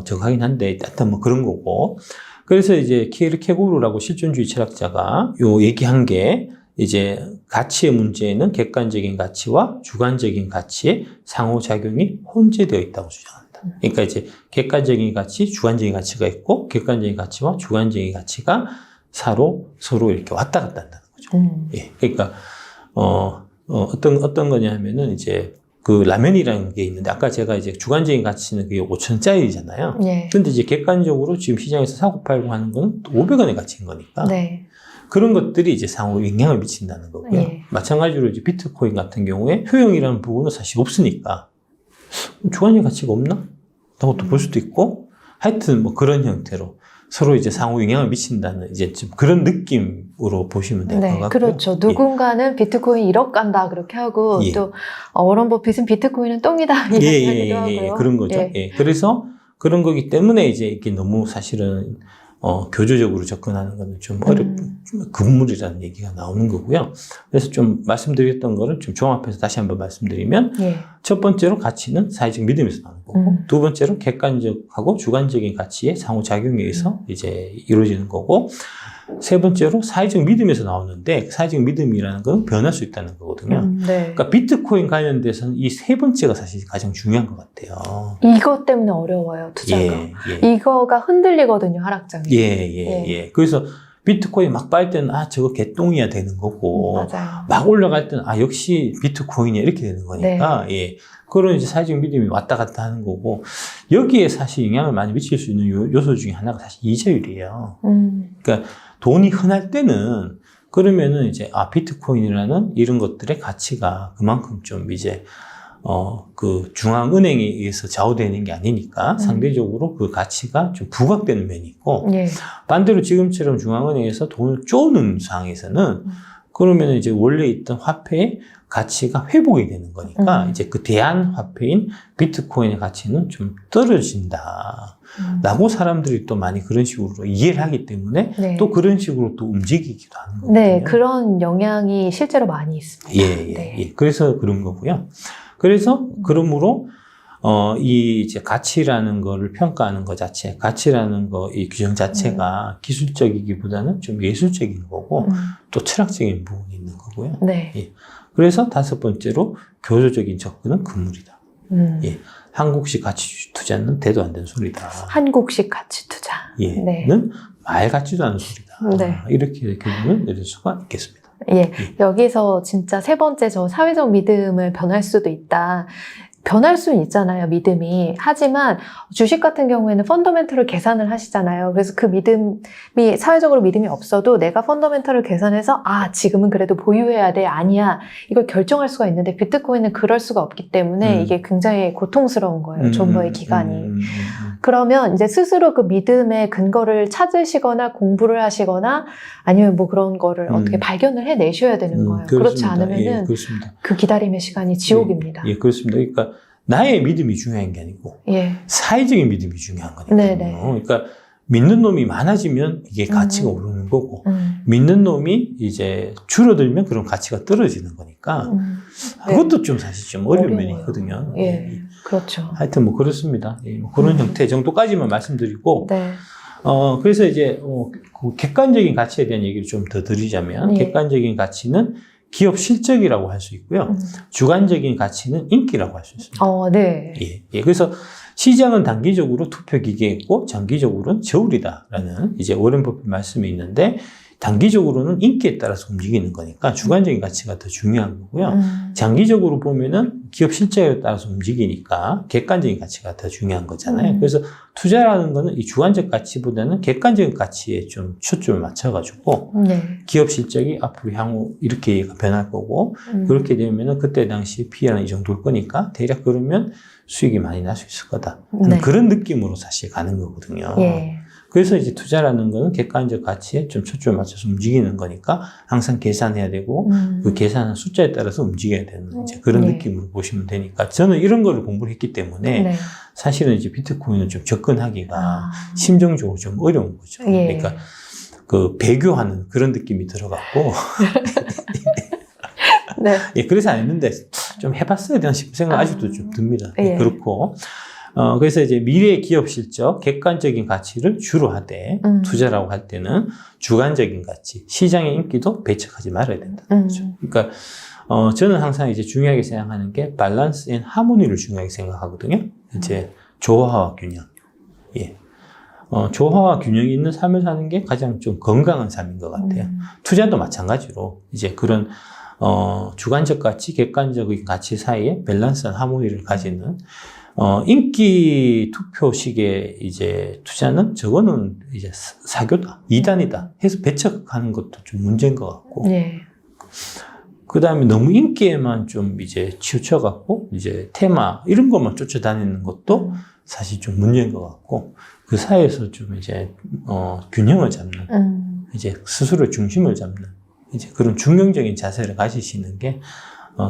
적하긴 한데, 하여튼 뭐 그런 거고. 그래서 이제 키에르케고르라고 실존주의 철학자가 얘기한 게, 이제 가치의 문제에는 객관적인 가치와 주관적인 가치의 상호작용이 혼재되어 있다고 주장합니다. 그러니까 이제 객관적인 가치, 주관적인 가치가 있고 객관적인 가치와 주관적인 가치가 서로 이렇게 왔다 갔다 한다는 거죠. 예. 그러니까 어떤 거냐 하면은 이제 그 라면이라는 게 있는데 아까 제가 이제 주관적인 가치는 그게 5,000원짜리잖아요. 예. 근데 이제 객관적으로 지금 시장에서 사고 팔고 하는 거는 500원의 가치인 거니까. 네. 그런 것들이 이제 상호 영향을 미친다는 거고요. 예. 마찬가지로 이제 비트코인 같은 경우에 효용이라는 부분은 사실 없으니까 주관적인 가치가 없나? 라고 또 볼 수도 있고 하여튼 뭐 그런 형태로 서로 이제 상호 영향을 미친다는 이제 좀 그런 느낌으로 보시면 될 것 네, 같고요. 그렇죠. 누군가는 비트코인 1억 간다 그렇게 하고 예. 또 워런 버핏은 비트코인은 똥이다 이렇게 하기도 하고요. 그런 거죠. 예. 예. 그래서 그런 거기 때문에 이제 이게 너무 사실은 교조적으로 접근하는 거는 좀 금물이라는 얘기가 나오는 거고요. 그래서 좀 말씀드렸던 거를 좀 종합해서 다시 한번 말씀드리면 예. 첫 번째로 가치는 사회적 믿음에서 나오는 거고 두 번째로 객관적하고 주관적인 가치의 상호작용에 의해서 이제 이루어지는 거고 세 번째로 사회적 믿음에서 나오는데 사회적 믿음이라는 건 변할 수 있다는 거거든요. 네. 그러니까 비트코인 관련돼서는 이 세 번째가 사실 가장 중요한 것 같아요. 이것 때문에 어려워요, 투자가. 이거가 흔들리거든요, 하락장이. 예. 그래서 비트코인 막 빨 때는 저거 개똥이야 되는 거고 맞아요. 막 올라갈 때는 역시 비트코인이야 이렇게 되는 거니까 예. 그런 이제 사회적 믿음이 왔다 갔다 하는 거고 여기에 사실 영향을 많이 미칠 수 있는 요소 중에 하나가 사실 이자율이에요. 그러니까 돈이 흔할 때는 그러면은 이제, 비트코인이라는 이런 것들의 가치가 그만큼 좀 이제, 그 중앙은행에 의해서 좌우되는 게 아니니까 상대적으로 그 가치가 좀 부각되는 면이 있고, 예. 반대로 지금처럼 중앙은행에서 돈을 쪼는 상황에서는 그러면 이제 원래 있던 화폐의 가치가 회복이 되는 거니까 이제 그 대안 화폐인 비트코인의 가치는 좀 떨어진다. 라고 사람들이 또 많이 그런 식으로 이해를 하기 때문에 네. 또 그런 식으로 또 움직이기도 하는 거거든요. 네, 그런 영향이 실제로 많이 있습니다. 네. 그래서 그런 거고요. 그래서 그러므로 이 이제 가치라는 거를 평가하는 것 자체, 가치라는 거 이 규정 자체가 기술적이기보다는 좀 예술적인 거고 또 철학적인 부분이 있는 거고요. 네. 예. 그래서 다섯 번째로 교조적인 접근은 금물이다. 예. 한국식 가치 투자는 대도 안 되는 소리다. 한국식 가치 투자. 예. 네. 는 말 같지도 않은 소리다. 네. 이렇게 결론을 내릴 수가 있겠습니다. 예, 여기서 진짜 세 번째 저 사회적 믿음을 변할 수도 있다. 변할 수는 있잖아요, 믿음이. 하지만 주식 같은 경우에는 펀더멘털을 계산을 하시잖아요. 그래서 그 믿음이, 사회적으로 믿음이 없어도 내가 펀더멘털을 계산해서 지금은 그래도 보유해야 돼, 아니야. 이걸 결정할 수가 있는데 비트코인은 그럴 수가 없기 때문에 이게 굉장히 고통스러운 거예요, 존버의 기간이. 그러면 이제 스스로 그 믿음의 근거를 찾으시거나 공부를 하시거나 아니면 뭐 그런 거를 어떻게 발견을 해내셔야 되는 거예요. 그렇지 않으면은 그 기다림의 시간이 지옥입니다. 예, 그렇습니다. 그러니까 나의 믿음이 중요한 게 아니고 사회적인 믿음이 중요한 거니까요. 그러니까 믿는 놈이 많아지면 이게 가치가 오르는 거고 믿는 놈이 이제 줄어들면 그런 가치가 떨어지는 거니까 그것도 좀 사실 좀 어려운 면이 있거든요. 예, 그렇죠. 하여튼 뭐 그렇습니다. 예, 뭐 그런 형태 정도까지만 말씀드리고 네. 그래서 이제 그 객관적인 가치에 대한 얘기를 좀 더 드리자면 객관적인 가치는 기업 실적이라고 할 수 있고요. 주관적인 가치는 인기라고 할 수 있습니다. 네. 예. 그래서 시장은 단기적으로 투표 기계이고 장기적으로는 저울이다라는 이제 워렌 버핏 말씀이 있는데 단기적으로는 인기에 따라서 움직이는 거니까 주관적인 가치가 더 중요한 거고요. 장기적으로 보면은 기업 실적에 따라서 움직이니까 객관적인 가치가 더 중요한 거잖아요. 그래서 투자라는 거는 이 주관적 가치보다는 객관적인 가치에 좀 초점을 맞춰가지고 기업 실적이 앞으로 향후 이렇게 변할 거고 그렇게 되면은 그때 당시 PER은 이 정도일 거니까 대략 그러면 수익이 많이 날 수 있을 거다. 그런 느낌으로 사실 가는 거거든요. 그래서 이제 투자라는 거는 객관적 가치에 좀 초점을 맞춰서 움직이는 거니까 항상 계산해야 되고 그 계산한 숫자에 따라서 움직여야 되는 이제 그런 느낌으로 보시면 되니까 저는 이런 거를 공부를 했기 때문에 사실은 이제 비트코인은 좀 접근하기가 심정적으로 좀 어려운 거죠. 그러니까 그 배교하는 그런 느낌이 들어갔고 예, 그래서 안 했는데 좀 해봤어야 되나 싶은 생각 아직도 좀 듭니다. 그렇고 그래서 이제 미래 기업 실적, 객관적인 가치를 주로 하되 투자라고 할 때는 주관적인 가치, 시장의 인기도 배척하지 말아야 된다. 그렇죠? 그러니까 저는 항상 이제 중요하게 생각하는 게 밸런스 앤 하모니를 중요하게 생각하거든요. 이제 조화와 균형. 예. 조화와 균형이 있는 삶을 사는 게 가장 좀 건강한 삶인 것 같아요. 투자도 마찬가지로 이제 그런 주관적 가치, 객관적인 가치 사이에 밸런스한 하모니를 가지는 인기 투표식의 이제 투자는 저거는 이제 사교다, 이단이다 해서 배척하는 것도 좀 문제인 것 같고. 그 다음에 너무 인기에만 좀 이제 치우쳐갖고 이제 테마 이런 것만 쫓아다니는 것도 사실 좀 문제인 것 같고 그 사이에서 좀 이제 균형을 잡는 이제 스스로 중심을 잡는 이제 그런 중용적인 자세를 가지시는 게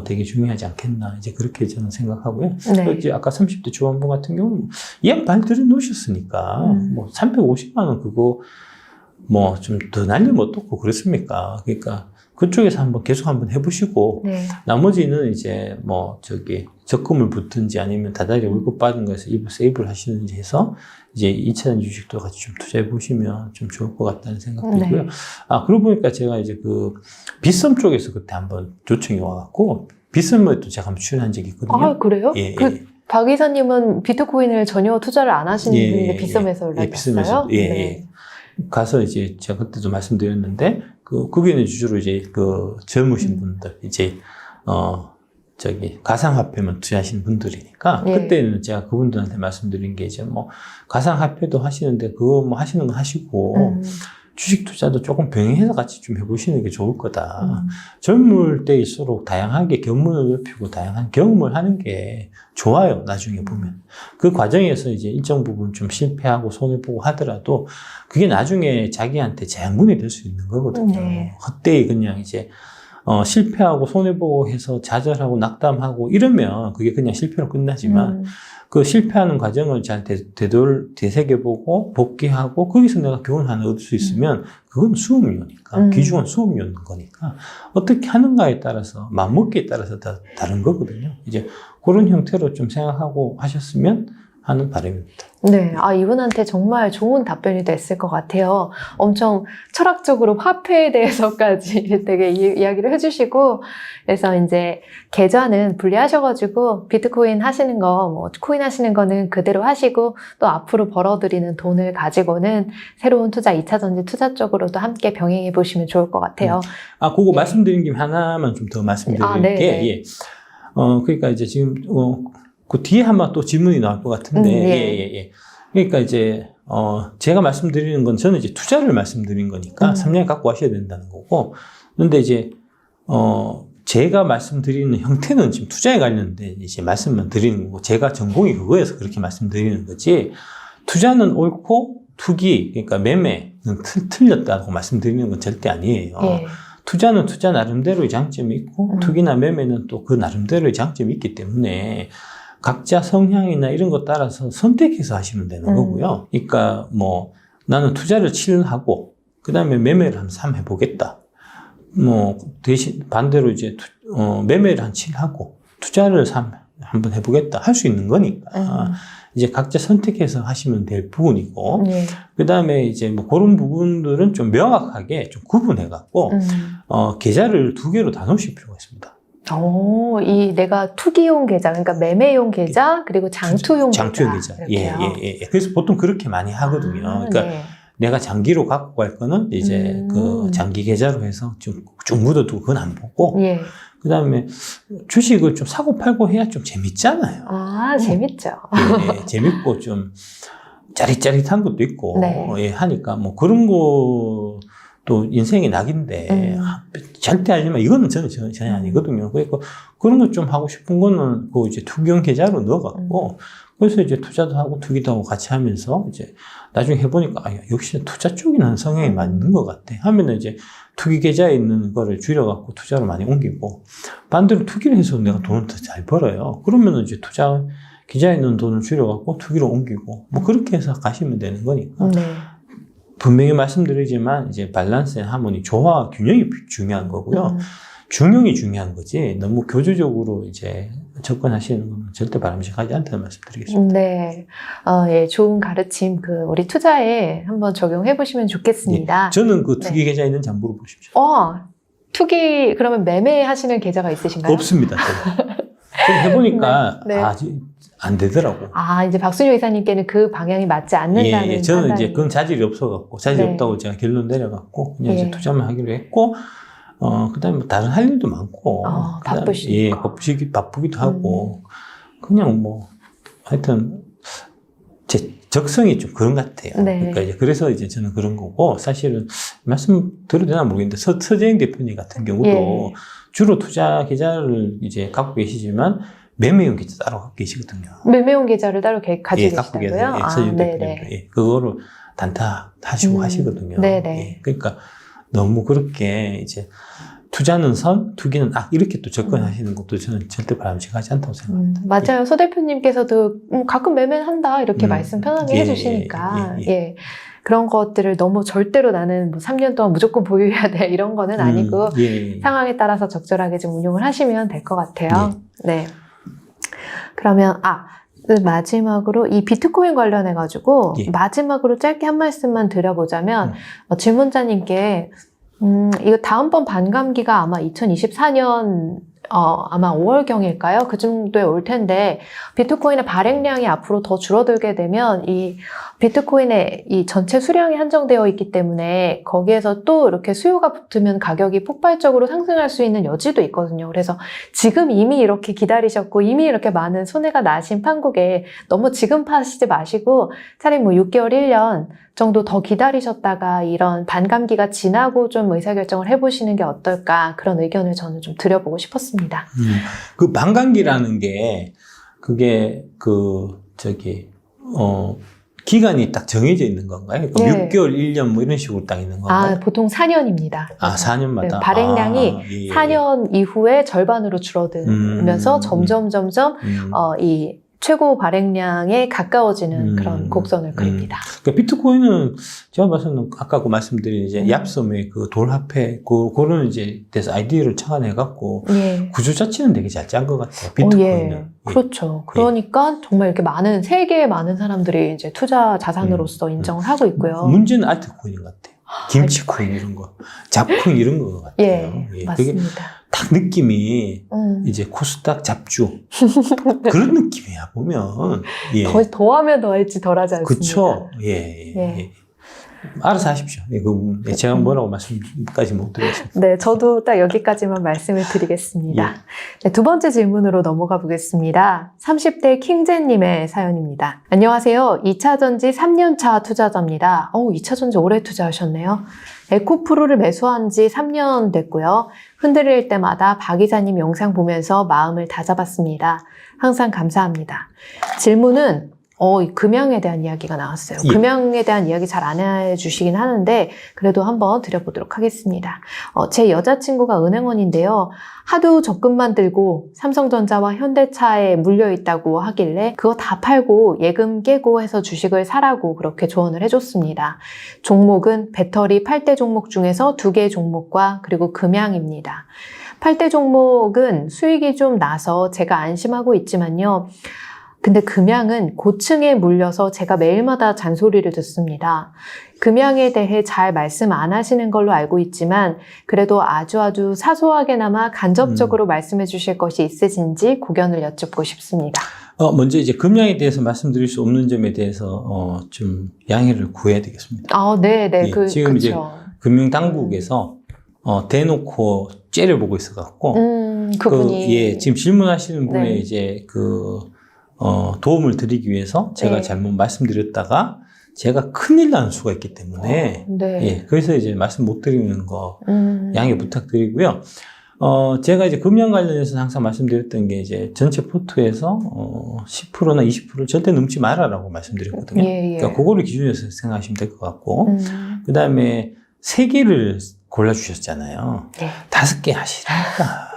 되게 중요하지 않겠나 이제 그렇게 저는 생각하고요. 이제 아까 30대 조합원 같은 경우는 이왕 발 들여놓으셨으니까 뭐 350만 원 그거 뭐 좀 더 날리면 어떻고 그렇습니까? 그러니까 그쪽에서 계속 한번 해보시고 나머지는 이제 뭐 적금을 붙든지 아니면 다달이 월급 받은 거에서 세이브를 하시는지 해서 이제 2차전 주식도 같이 좀 투자해 보시면 좀 좋을 것 같다는 생각이 들고요. 그러고 보니까 제가 이제 그 빗썸 쪽에서 그때 한번 요청이 와갖고 빗썸에 또 제가 한번 출연한 적이 있거든요. 그래요? 박 이사님은 비트코인을 전혀 투자를 안 하시는 분인데 빗썸에서 연락이 왔어요? 가서 이제 제가 그때도 말씀드렸는데 거기는 주로 이제 그 젊으신 분들 이제 가상화폐만 투자하시는 분들이니까 그때는 제가 그분들한테 말씀드린 게 이제 뭐 가상화폐도 하시는데 그거 뭐 하시는 거 하시고 주식 투자도 조금 병행해서 같이 좀 해보시는 게 좋을 거다. 젊을 때일수록 다양하게 견문을 넓히고 다양한 경험을 하는 게 좋아요. 나중에 보면. 그 과정에서 이제 일정 부분 좀 실패하고 손해보고 하더라도 그게 나중에 자기한테 재앙분이 될 수 있는 거거든요. 네. 헛되이 그냥 이제 실패하고 손해보고 해서 좌절하고 낙담하고 이러면 그게 그냥 실패로 끝나지만 그 실패하는 과정을 잘 되새겨보고 복귀하고 거기서 내가 교훈 하나 얻을 수 있으면 그건 수업료니까 귀중한 수업료인 거니까 어떻게 하는가에 따라서 마음먹기에 따라서 다 다른 거거든요. 이제 그런 형태로 좀 생각하고 하셨으면 하는 바람입니다. 네, 이분한테 정말 좋은 답변이 됐을 것 같아요. 엄청 철학적으로 화폐에 대해서까지 되게 이야기를 해주시고, 그래서 이제 계좌는 분리하셔가지고 비트코인 하시는 거, 뭐 코인 하시는 거는 그대로 하시고 또 앞으로 벌어들이는 돈을 가지고는 새로운 투자, 2차 전지 투자 쪽으로도 함께 병행해 보시면 좋을 것 같아요. 그거 말씀드린 김에 하나만 좀 더 말씀드릴 게, 예. 그러니까 이제 지금 그 뒤에 아마 또 질문이 나올 것 같은데, 예. 그러니까 이제, 제가 말씀드리는 건 저는 이제 투자를 말씀드린 거니까 3년 갖고 하셔야 된다는 거고, 그런데 이제, 제가 말씀드리는 형태는 지금 투자에 관련된 이제 말씀만 드리는 거고, 제가 전공이 그거여서 그렇게 말씀드리는 거지, 투자는 옳고, 투기, 그러니까 매매는 틀렸다고 말씀드리는 건 절대 아니에요. 예. 투자는 투자 나름대로의 장점이 있고, 투기나 매매는 또 그 나름대로의 장점이 있기 때문에, 각자 성향이나 이런 것 따라서 선택해서 하시면 되는 거고요. 그러니까 뭐 나는 투자를 7 하고 그 다음에 매매를 한 3 해보겠다. 뭐 대신 반대로 이제 매매를 한 7 하고 투자를 3 한번 해보겠다 할 수 있는 거니까 이제 각자 선택해서 하시면 될 부분이고 그 다음에 이제 뭐 그런 부분들은 좀 명확하게 좀 구분해 갖고 계좌를 2개로 다 놓으실 필요가 있습니다. 내가 투기용 계좌, 그러니까 매매용 계좌, 그리고 장투용 계좌. 예. 그래서 보통 그렇게 많이 하거든요. 그러니까 내가 장기로 갖고 갈 거는 이제 그 장기 계좌로 해서 쭉 묻어두고 그건 안 보고. 그 다음에 주식을 좀 사고 팔고 해야 좀 재밌잖아요. 재밌죠. 재밌고 좀 짜릿짜릿한 것도 있고. 하니까 뭐 그런 거 또 인생의 낙인데 절대 아니지만 이거는 저는 전혀 아니거든요. 그러니까 그런 거 좀 하고 싶은 거는 그 이제 투기용 계좌로 넣어갖고 그래서 이제 투자도 하고 투기도 하고 같이 하면서 이제 나중에 해보니까 역시 투자 쪽이는 성향이 맞는 것 같아. 하면은 이제 투기 계좌에 있는 거를 줄여갖고 투자로 많이 옮기고 반대로 투기를 해서 내가 돈을 더 잘 벌어요. 그러면은 이제 투자 계좌에 있는 돈을 줄여갖고 투기로 옮기고 뭐 그렇게 해서 가시면 되는 거니까. 분명히 말씀드리지만 이제 밸런스 앤 하모니, 조화, 균형이 중요한 거고요. 중용이 중요한 거지 너무 교조적으로 이제 접근하시는 건 절대 바람직하지 않다는 말씀드리겠습니다. 네, 좋은 가르침 우리 투자에 한번 적용해 보시면 좋겠습니다. 저는 그 투기 계좌 있는지 한번 물어보십시오. 투기 그러면 매매하시는 계좌가 있으신가요? 없습니다. 제가 해보니까 안 되더라고. 이제 박순효 이사님께는 그 방향이 맞지 않는다는 저는 이제 그건 자질이 없어갖고 자질이 없다고 제가 결론 내려갖고 그냥 이제 투자만 하기로 했고 그다음에 뭐 다른 할 일도 많고 바쁘시니까 바쁘기도 하고 그냥 뭐 하여튼 제 적성이 좀 그런 것 같아요. 그러니까 이제 그래서 이제 저는 그런 거고 사실은 말씀 드려도 되나 모르겠는데 서재영 대표님 같은 경우도 주로 투자 계좌를 이제 갖고 계시지만 매매용 계좌 따로 갖고 계시거든요. 매매용 계좌를 따로 가지고 계시다고요? 서재영 대표님도 그거를 단타 하시고 하시거든요. 그러니까 너무 그렇게 이제 투자는 선, 투기는 악 이렇게 또 접근하시는 것도 저는 절대 바람직하지 않다고 생각합니다. 맞아요. 소 대표님께서도 가끔 매매는 한다 이렇게 말씀 편하게 해주시니까 그런 것들을 너무 절대로 나는 뭐 3년 동안 무조건 보유해야 돼 이런 거는 아니고 상황에 따라서 적절하게 좀 운용을 하시면 될 것 같아요. 그러면 마지막으로 이 비트코인 관련해가지고 마지막으로 짧게 한 말씀만 드려보자면 질문자님께 이거 다음번 반감기가 아마 2024년 아마 5월경일까요? 그 정도에 올 텐데, 비트코인의 발행량이 앞으로 더 줄어들게 되면, 이 비트코인의 이 전체 수량이 한정되어 있기 때문에, 거기에서 또 이렇게 수요가 붙으면 가격이 폭발적으로 상승할 수 있는 여지도 있거든요. 그래서 지금 이미 이렇게 기다리셨고, 이미 이렇게 많은 손해가 나신 판국에 너무 지금 파시지 마시고, 차라리 뭐 6개월, 1년 정도 더 기다리셨다가 이런 반감기가 지나고 좀 의사결정을 해보시는 게 어떨까, 그런 의견을 저는 좀 드려보고 싶었습니다. 그 반감기라는 게 그게 기간이 딱 정해져 있는 건가요? 네. 6개월, 1년 뭐 이런 식으로 딱 있는 건가요? 보통 4년입니다. 4년마다? 네, 발행량이 예. 4년 이후에 절반으로 줄어들면서 점점 이 최고 발행량에 가까워지는 그런 곡선을 그립니다. 그러니까 비트코인은 제가 봐서는 아까 그 말씀드린 이제 얍섬의 그 돌합해 그런 이제 돼서 아이디어를 착안해갖고 예. 구조 자체는 되게 잘 짠 것 같아요. 비트코인은. 예. 그렇죠. 그러니까 정말 이렇게 세계의 많은 사람들이 이제 투자 자산으로서 인정을 하고 있고요. 문제는 알트코인인 것 같아요. 김치코인 이런 거, 잡코인 이런 거 같아요. 예, 그게 맞습니다. 딱 느낌이 이제 코스닥 잡주 그런 느낌이야 보면. 예. 더하면 더할지 덜하지 않습니다. 그렇죠. 예. 알아서 하십시오. 제가 뭐라고 말씀까지 못 드리겠습니다. 네, 저도 딱 여기까지만 말씀을 드리겠습니다. 네, 두 번째 질문으로 넘어가 보겠습니다. 30대 킹제님의 사연입니다. 안녕하세요. 2차전지 3년차 투자자입니다. 2차전지 오래 투자하셨네요. 에코프로를 매수한 지 3년 됐고요. 흔들릴 때마다 박 이사님 영상 보면서 마음을 다잡았습니다. 항상 감사합니다. 질문은 금양에 대한 이야기가 나왔어요. 예. 금양에 대한 이야기 잘 안 해주시긴 하는데 그래도 한번 드려보도록 하겠습니다. 제 여자친구가 은행원인데요. 하도 적금만 들고 삼성전자와 현대차에 물려있다고 하길래 그거 다 팔고 예금 깨고 해서 주식을 사라고 그렇게 조언을 해줬습니다. 종목은 배터리 8대 종목 중에서 2개 종목과 그리고 금양입니다. 8대 종목은 수익이 좀 나서 제가 안심하고 있지만요. 근데 금양은 고층에 물려서 제가 매일마다 잔소리를 듣습니다. 금양에 대해 잘 말씀 안 하시는 걸로 알고 있지만 그래도 아주 사소하게나마 간접적으로 말씀해 주실 것이 있으신지 고견을 여쭙고 싶습니다. 먼저 이제 금양에 대해서 말씀드릴 수 없는 점에 대해서 좀 양해를 구해야 되겠습니다. 네. 예, 지금 이제 금융당국에서 대놓고 째려보고 있어갖고 그분이 지금 질문하시는 분의 네. 이제 도움을 드리기 위해서 제가 네. 잘못 말씀드렸다가 제가 큰일 나는 수가 있기 때문에 네. 그래서 이제 말씀 못 드리는 거 양해 부탁드리고요. 제가 이제 금융 관련해서 항상 말씀드렸던 게 이제 전체 포트에서 10%나 20%를 절대 넘지 마라라고 말씀드렸거든요. 그러니까 그거를 기준에서 생각하시면 될 것 같고 그 다음에 3개를 골라주셨잖아요. 네. 5개 하시라니까.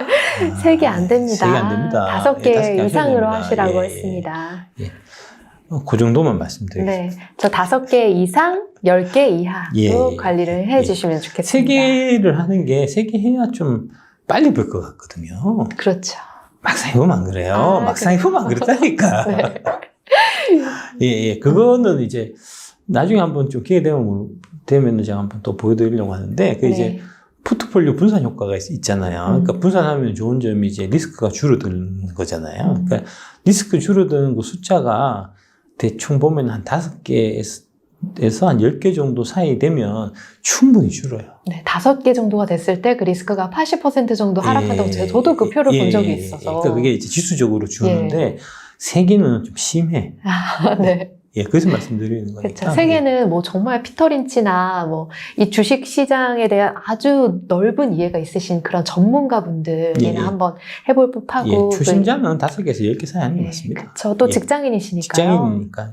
3개 안 됩니다. 3개 안 됩니다. 5개 이상으로 됩니다. 하시라고 했습니다. 그 정도만 말씀드리겠습니다. 네, 저 5개 이상, 10개 이하로 관리를 해주시면 좋겠습니다. 3개를 하는 게 3개 해야 좀 빨리 벌 것 같거든요. 그렇죠. 막상 해보면 안 그래요. 막상 해보면 안 그렇다니까. 네. 그거는 이제 나중에 한번 좀 기회 되면 제가 한번 또 보여드리려고 하는데, 이제 포트폴리오 분산 효과가 있잖아요. 그러니까 분산하면 좋은 점이 이제 리스크가 줄어드는 거잖아요. 그러니까 리스크 줄어드는 그 숫자가 대충 보면 한 5개에서 한 10개 정도 사이 되면 충분히 줄어요. 네, 5개 정도가 됐을 때 그 리스크가 80% 정도 하락한다고 저도 그 표를 본 적이 있어서. 그러니까 그게 이제 지수적으로 줄었는데 3개는 좀 심해. 네. 그래서 말씀드리는 거니까. 그렇죠. 세계는 뭐 정말 피터 린치나 이 주식 시장에 대한 아주 넓은 이해가 있으신 그런 전문가분들이나 한번 해볼 법하고. 초심자는 5개에서 10개 사이 하는 게 맞습니다. 그렇죠. 또 직장인이시니까요. 직장인이니까.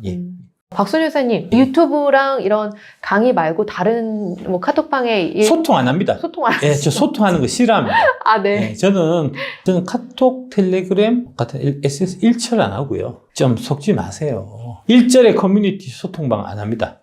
박순일 여사님, 유튜브랑 이런 강의 말고 다른 카톡방에 소통 안 합니다. 소통 안 하세요? 저 소통하는 거 싫어합니다. 네. 저는 카톡, 텔레그램 같은 SS 일절 안 하고요. 좀 속지 마세요. 일절의 커뮤니티 소통방 안 합니다.